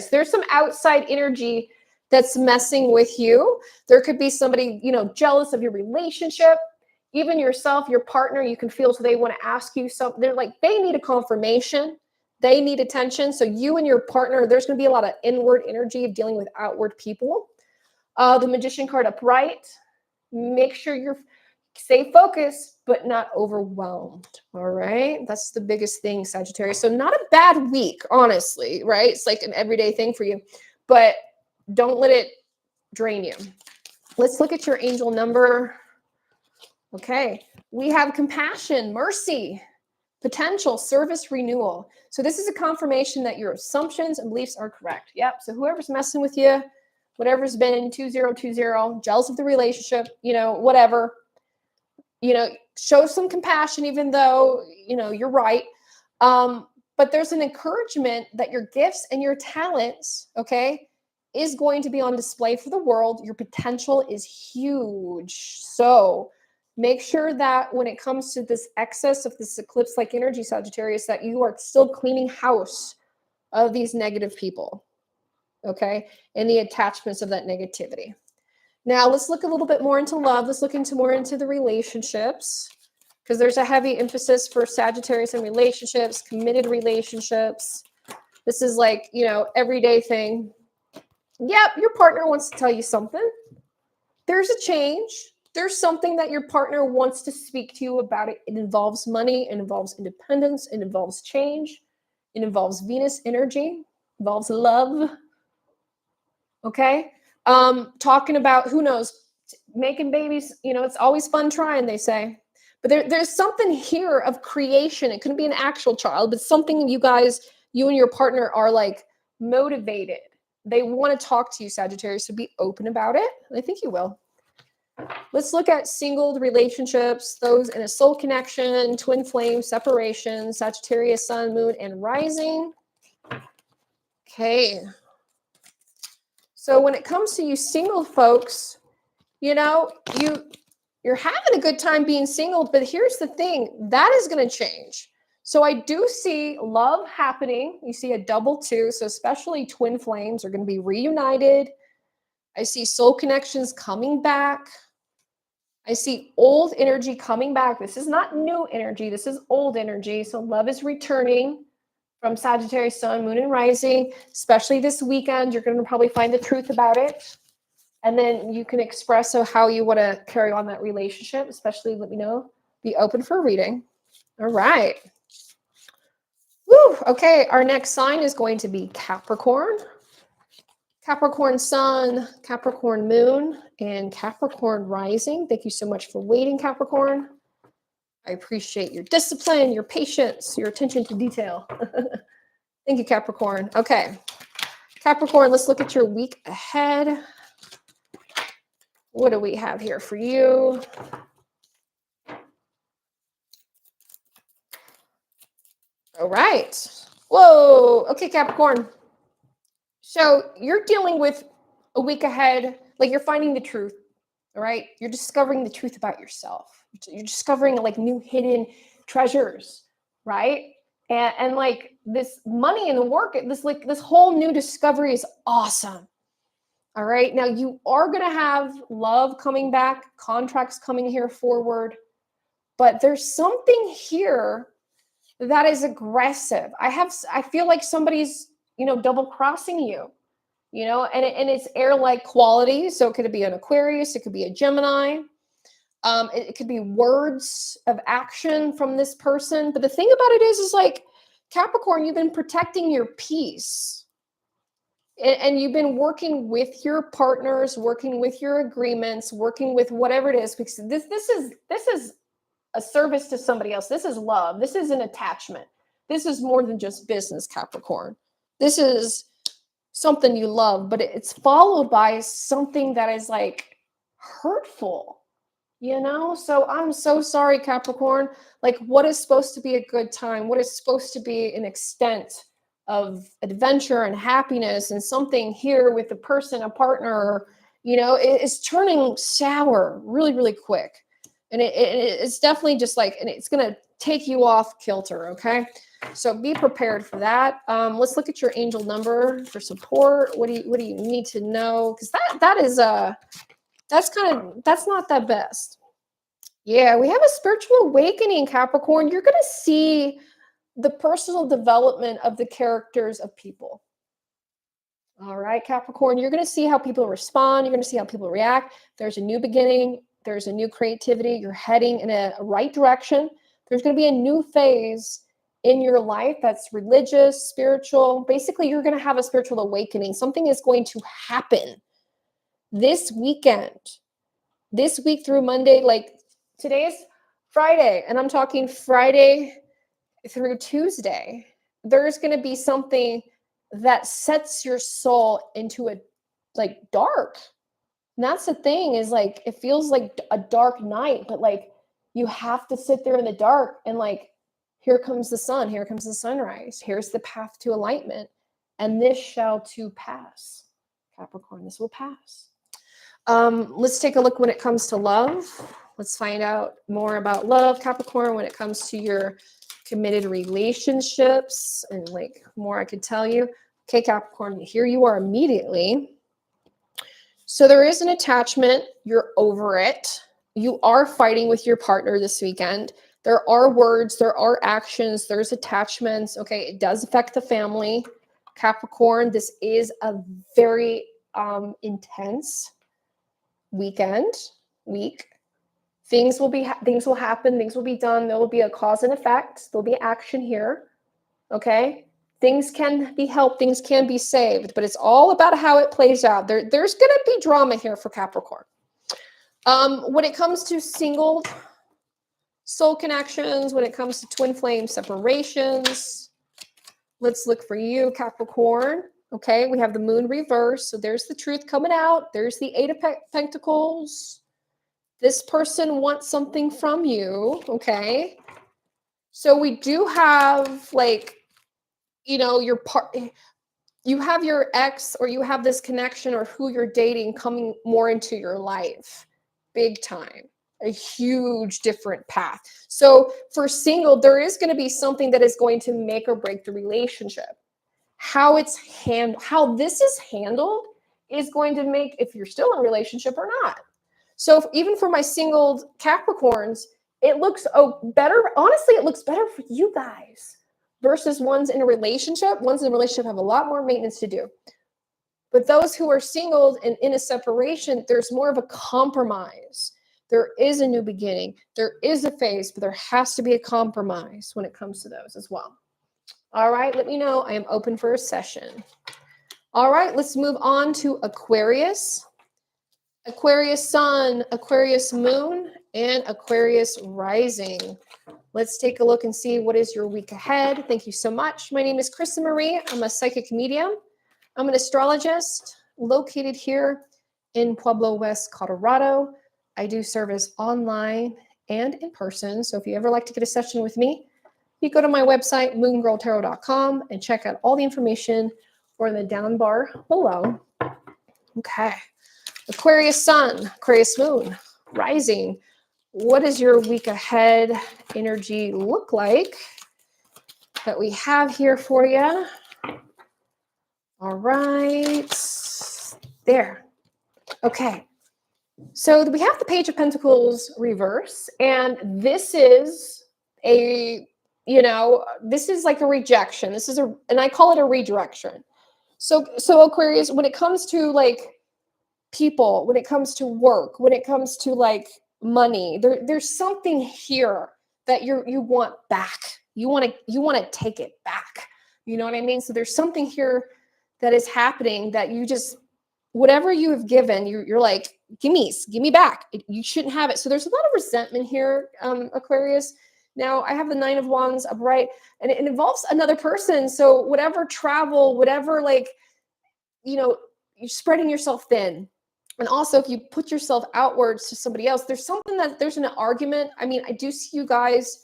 there's some outside energy that's messing with you. There could be somebody, jealous of your relationship, even yourself, your partner. You can feel so they want to ask you something. They're like, they need a confirmation. They need attention. So you and your partner, there's going to be a lot of inward energy of dealing with outward people. The Magician card upright. Make sure you're stay focused, but not overwhelmed. All right. That's the biggest thing, Sagittarius. So not a bad week, honestly, right? It's like an everyday thing for you, but don't let it drain you. Let's look at your angel number. Okay. We have compassion, mercy. Potential service renewal. So this is a confirmation that your assumptions and beliefs are correct. Yep. So whoever's messing with you, whatever's been 2020, jealous of the relationship, whatever, show some compassion, even though, you're right. But there's an encouragement that your gifts and your talents, okay, is going to be on display for the world. Your potential is huge. So make sure that when it comes to this excess of this eclipse-like energy, Sagittarius, that you are still cleaning house of these negative people, okay, and the attachments of that negativity. Now, let's look a little bit more into love. Let's look more into the relationships, because there's a heavy emphasis for Sagittarius in relationships, committed relationships. This is like, everyday thing. Yep, your partner wants to tell you something. There's a change. There's something that your partner wants to speak to you about. It involves money. It involves independence. It involves change. It involves Venus energy. It involves love. Okay? Talking about, who knows, making babies. It's always fun trying, they say. But there's something here of creation. It couldn't be an actual child, but something you and your partner are like motivated. They want to talk to you, Sagittarius, so be open about it. I think you will. Let's look at single relationships, those in a soul connection, twin flame, separation, Sagittarius, sun, moon, and rising. Okay. So when it comes to you single folks, you're having a good time being single, but here's the thing, that is going to change. So I do see love happening. You see a double 2. So especially twin flames are going to be reunited. I see soul connections coming back. I see old energy coming back. This is not new energy. This is old energy. So love is returning from Sagittarius, sun, moon, and rising. Especially this weekend, you're going to probably find the truth about it. And then you can express how you want to carry on that relationship. Especially, let me know. Be open for a reading. All right. Woo, okay, our next sign is going to be Capricorn. Capricorn sun, Capricorn moon, and Capricorn rising. Thank you so much for waiting, Capricorn. I appreciate your discipline, your patience, your attention to detail. Thank you, Capricorn. Okay, Capricorn, let's look at your week ahead. What do we have here for you? All right. Whoa. Okay, Capricorn. So you're dealing with a week ahead, like you're finding the truth, all right? You're discovering the truth about yourself. You're discovering like new hidden treasures, right? And like this money and the work, this whole new discovery is awesome. All right. Now you are going to have love coming back, contracts coming here forward, but there's something here that is aggressive. I feel like somebody's, double crossing you, and it's air-like quality. So it could be an Aquarius, it could be a Gemini. It could be words of action from this person. But the thing about it is like Capricorn, you've been protecting your peace. And you've been working with your partners, working with your agreements, working with whatever it is, because this is a service to somebody else. This is love. This is an attachment. This is more than just business, Capricorn. This is something you love, but it's followed by something that is like hurtful, So I'm so sorry, Capricorn. Like what is supposed to be a good time? What is supposed to be an extent of adventure and happiness and something here with a person, a partner, it's turning sour really, really quick. And it's definitely just like, and it's going to take you off kilter. Okay. So be prepared for that. Let's look at your angel number for support. What do you need to know? Because that's not that best. Yeah, we have a spiritual awakening, Capricorn. You're going to see the personal development of the characters of people. All right, Capricorn, you're going to see how people respond. You're going to see how people react. There's a new beginning. There's a new creativity. You're heading in a right direction. There's going to be a new phase in your life that's religious, spiritual. Basically, you're going to have a spiritual awakening. Something is going to happen this weekend, this week through Monday. Like today is Friday, and I'm talking Friday through Tuesday, there's going to be something that sets your soul into a like dark. And that's the thing, is like, it feels like a dark night, but like you have to sit there in the dark and like, here comes the sun, here comes the sunrise, here's the path to enlightenment, and this shall too pass. Capricorn, this will pass. Let's take a look when it comes to love. Let's find out more about love, Capricorn, when it comes to your committed relationships, and like more I could tell you. Okay, Capricorn, here you are immediately. So there is an attachment. You're over it. You are fighting with your partner this weekend. There are words, there are actions, there's attachments. Okay, it does affect the family. Capricorn, this is a very intense week. Things will happen, things will be done. There will be a cause and effect. There'll be action here. Okay, things can be helped, things can be saved, but it's all about how it plays out. There's going to be drama here for Capricorn. When it comes to single soul connections, when it comes to twin flame separations, let's look for you, Capricorn. Okay, we have the moon reverse. So there's the truth coming out. There's the Eight of Pentacles. This person wants something from you. Okay, so we do have like, you know, you have your ex, or you have this connection, or who you're dating coming more into your life big time. A huge different path. So for single, there is going to be something that is going to make or break the relationship. How this is handled is going to make if you're still in a relationship or not. So even for my single Capricorns, it looks better. Honestly, it looks better for you guys versus ones in a relationship. Ones in a relationship have a lot more maintenance to do. But those who are single and in a separation, there's more of a compromise. There is a new beginning. There is a phase, but there has to be a compromise when it comes to those as well. All right, let me know. I am open for a session. All right, let's move on to Aquarius. Aquarius Sun, Aquarius Moon, and Aquarius Rising. Let's take a look and see what is your week ahead. Thank you so much. My name is Kristen Marie. I'm a psychic medium. I'm an astrologist located here in Pueblo West, Colorado. I do service online and in person. So if you ever like to get a session with me, you go to my website, moongirltarot.com, and check out all the information or in the down bar below. Okay. Aquarius Sun, Aquarius Moon, Rising. What does your week ahead energy look like that we have here for you? All right. There. Okay. So we have the Page of Pentacles reverse, and this is this is like a rejection. And I call it a redirection. So Aquarius, when it comes to like people, when it comes to work, when it comes to like money, there's something here that you want back. You want to take it back. You know what I mean? So there's something here that is happening that you just, whatever you have given, you're like, give me back. You shouldn't have it. So there's a lot of resentment here, Aquarius. Now I have the Nine of Wands upright, and it involves another person. So whatever travel, whatever, like, you're spreading yourself thin. And also if you put yourself outwards to somebody else, there's an argument. I mean, I do see you guys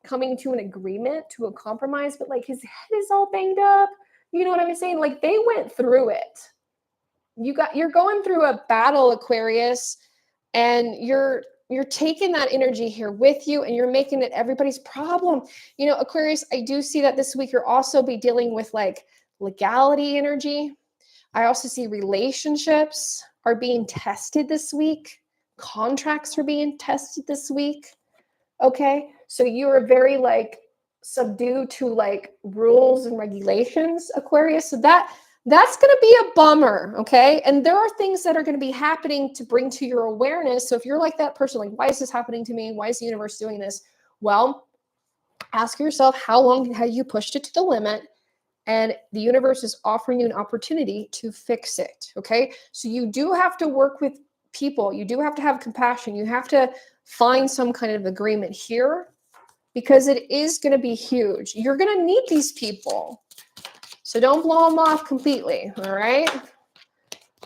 coming to an agreement, to a compromise, but like his head is all banged up. You know what I'm saying? Like they went through it. You're going through a battle, Aquarius, and you're taking that energy here with you, and you're making it everybody's problem. Aquarius, I do see that this week you'll also be dealing with like legality energy. I also see relationships are being tested this week. Contracts are being tested this week. Okay. So you are very like subdued to like rules and regulations, Aquarius. So that's going to be a bummer. Okay. And there are things that are going to be happening to bring to your awareness. So if you're like that person, like, why is this happening to me? Why is the universe doing this? Well, ask yourself, how long have you pushed it to the limit? And the universe is offering you an opportunity to fix it. Okay. So you do have to work with people. You do have to have compassion. You have to find some kind of agreement here. because it is going to be huge. You're going to need these people. So don't blow them off completely, all right?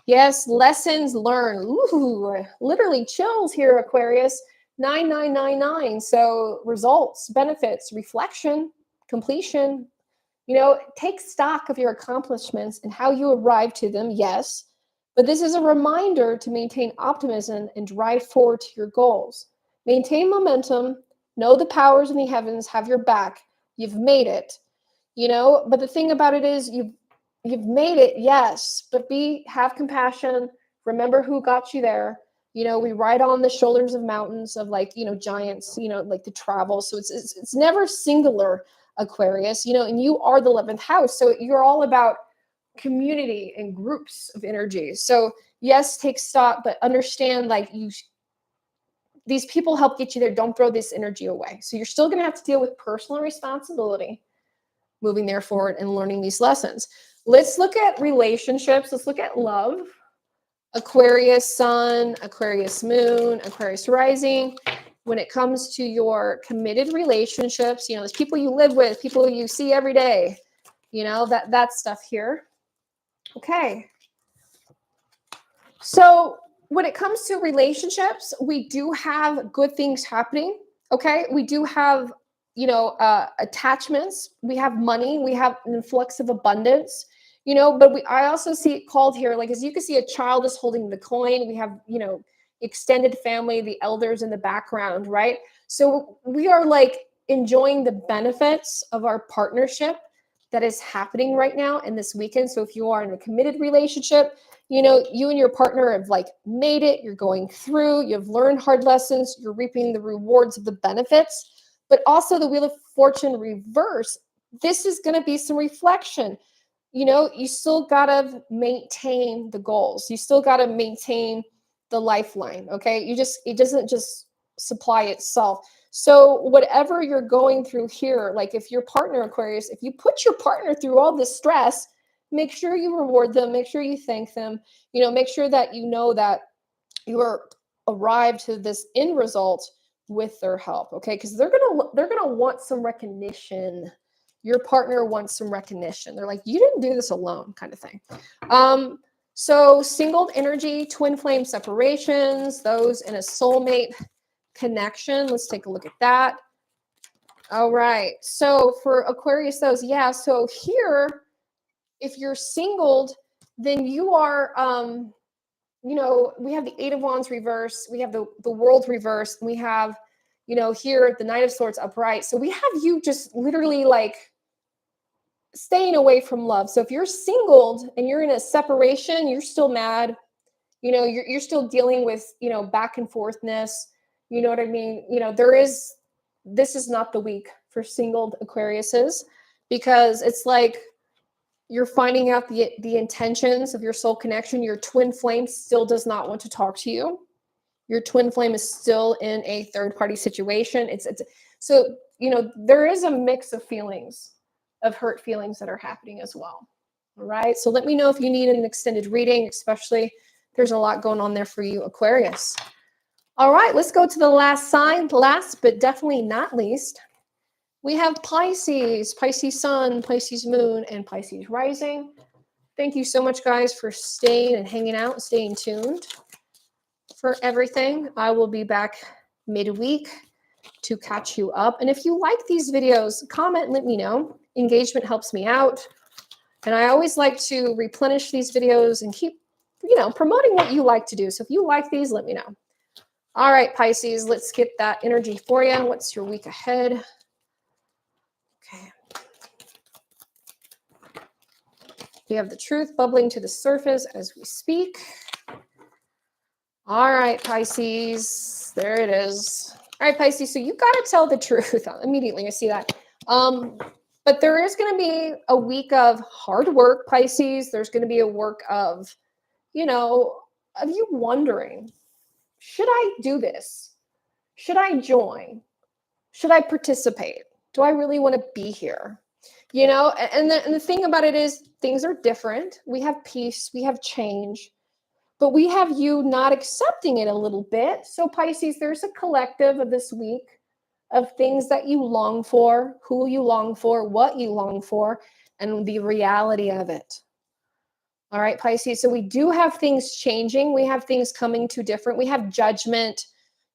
Yes, lessons learned. Ooh, literally chills here, Aquarius. 9999. So results, benefits, reflection, completion. Take stock of your accomplishments and how you arrive to them, yes. But this is a reminder to maintain optimism and drive forward to your goals. Maintain momentum. Know the powers in the heavens have your back. You've made it. But the thing about it is you've made it, yes, but have compassion. Remember who got you there. We ride on the shoulders of mountains of giants, like the travel. So it's never singular, Aquarius, and you are the 11th house. So you're all about community and groups of energy. So yes, take stock, but understand these people help get you there. Don't throw this energy away. So you're still going to have to deal with personal responsibility moving there forward and learning these lessons. Let's look at relationships. Let's look at love. Aquarius sun, Aquarius moon, Aquarius rising. When it comes to your committed relationships, there's people you live with, people you see every day, that stuff here. Okay. So when it comes to relationships, we do have good things happening. Okay. We do have, attachments. We have money. We have an influx of abundance, but I also see it called here, like, as you can see, a child is holding the coin. We have, extended family, the elders in the background, right? So we are enjoying the benefits of our partnership that is happening right now and this weekend. So if you are in a committed relationship, you and your partner have made it, you're going through, you've learned hard lessons, you're reaping the rewards of the benefits, but also the Wheel of Fortune reverse. This is going to be some reflection. You still got to maintain the goals. You still got to maintain the lifeline. Okay. It doesn't just supply itself. So whatever you're going through here, if your partner, Aquarius, if you put your partner through all this stress, make sure you reward them, make sure you thank them, make sure that that you are arrived to this end result with their help. Okay. Because they're gonna want some recognition. Your partner wants some recognition. They're like, you didn't do this alone, kind of thing. So singled energy, twin flame separations, those in a soulmate connection. Let's take a look at that. All right. So for Aquarius, yeah. So here, if you're singled, then you are, we have the Eight of Wands reverse. We have the World reverse. We have, here the Knight of Swords upright. So we have you just literally staying away from love. So if you're singled and you're in a separation, you're still mad, you're still dealing with, back and forthness. You know what I mean? This is not the week for singled Aquariuses, because it's you're finding out the intentions of your soul connection. Your twin flame still does not want to talk to you. Your twin flame is still in a third party situation. So, there is a mix of feelings, of hurt feelings that are happening as well. All right. So let me know if you need an extended reading, especially there's a lot going on there for you, Aquarius. All right, let's go to the last sign, last but definitely not least. We have Pisces, Pisces sun, Pisces moon, and Pisces rising. Thank you so much, guys, for staying and hanging out and staying tuned for everything. I will be back midweek to catch you up. And if you like these videos, comment and let me know. Engagement helps me out. And I always like to replenish these videos and keep, promoting what you like to do. So if you like these, let me know. All right, Pisces, let's get that energy for you. What's your week ahead? Okay. We have the truth bubbling to the surface as we speak. All right, Pisces, there it is. All right, Pisces, so you got to tell the truth. Immediately, I see that. But there is going to be a week of hard work, Pisces. There's going to be a work of, of you wondering, should I do this? Should I join? Should I participate? Do I really want to be here? And the thing about it is things are different. We have peace, we have change, but we have you not accepting it a little bit. So Pisces, there's a collective of this week of things that you long for, who you long for, what you long for, and the reality of it. All right, Pisces. So we do have things changing. We have things coming to different. We have judgment.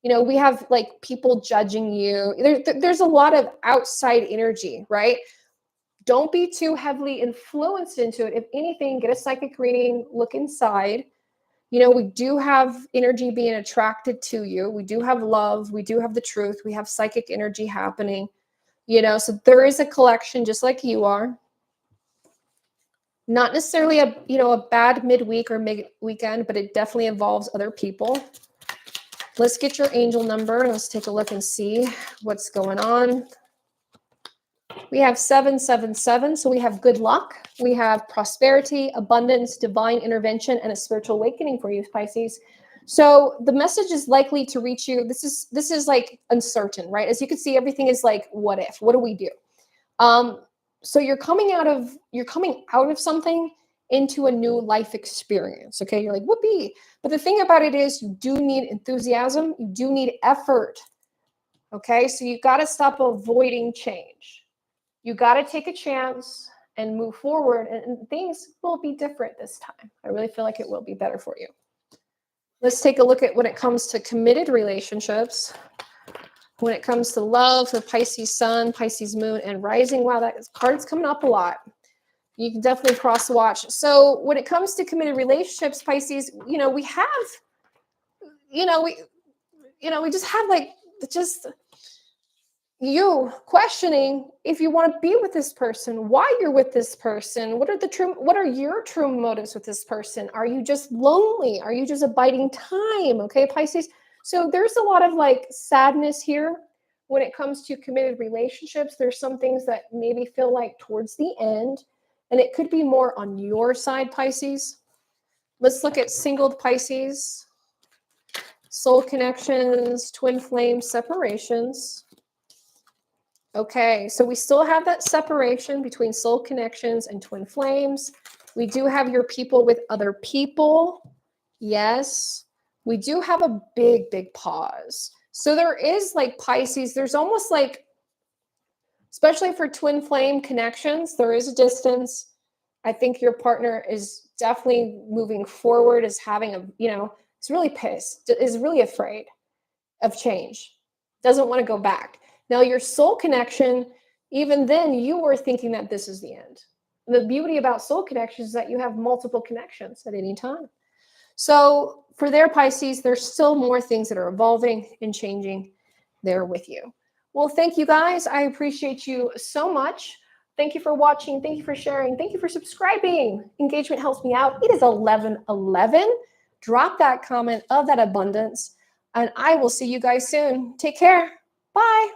We have like people judging you. There's a lot of outside energy, right? Don't be too heavily influenced into it. If anything, get a psychic reading, look inside. We do have energy being attracted to you. We do have love. We do have the truth. We have psychic energy happening, so there is a collection just like you are. Not necessarily a bad midweek or mid-weekend, but it definitely involves other people. Let's get your angel number. Let's take a look and see what's going on. We have 777, so we have good luck. We have prosperity, abundance, divine intervention, and a spiritual awakening for you, Pisces. So the message is likely to reach you. This is like uncertain, right? As you can see, everything is like, what if? What do we do? So you're coming out of something into a new life experience. Okay, you're like, whoopee. But the thing about it is, you do need enthusiasm. You do need effort. Okay, so you got to stop avoiding change. You got to take a chance and move forward, and things will be different this time. I really feel like it will be better for you. Let's take a look at when it comes to committed relationships. When it comes to love, the Pisces Sun, Pisces Moon, and Rising. Wow, that card's coming up a lot. You can definitely cross watch. So when it comes to committed relationships, Pisces, we have, we just have like just you questioning if you want to be with this person, why you're with this person, what are your true motives with this person? Are you just lonely? Are you just abiding time? Okay, Pisces. So there's a lot of like sadness here when it comes to committed relationships. There's some things that maybe feel like towards the end, and it could be more on your side, Pisces. Let's look at singled Pisces, soul connections, twin flame separations. Okay, so we still have that separation between soul connections and twin flames. We do have your people with other people. Yes. We do have a big, big pause. So there is like Pisces, there's almost like, especially for twin flame connections, there is a distance. I think your partner is definitely moving forward, is having is really pissed, is really afraid of change, doesn't want to go back. Now, your soul connection, even then, you were thinking that this is the end. And the beauty about soul connections is that you have multiple connections at any time. So for their Pisces, there's still more things that are evolving and changing there with you. Well, thank you guys. I appreciate you so much. Thank you for watching. Thank you for sharing. Thank you for subscribing. Engagement helps me out. It is 11:11. Drop that comment of that abundance, and I will see you guys soon. Take care. Bye.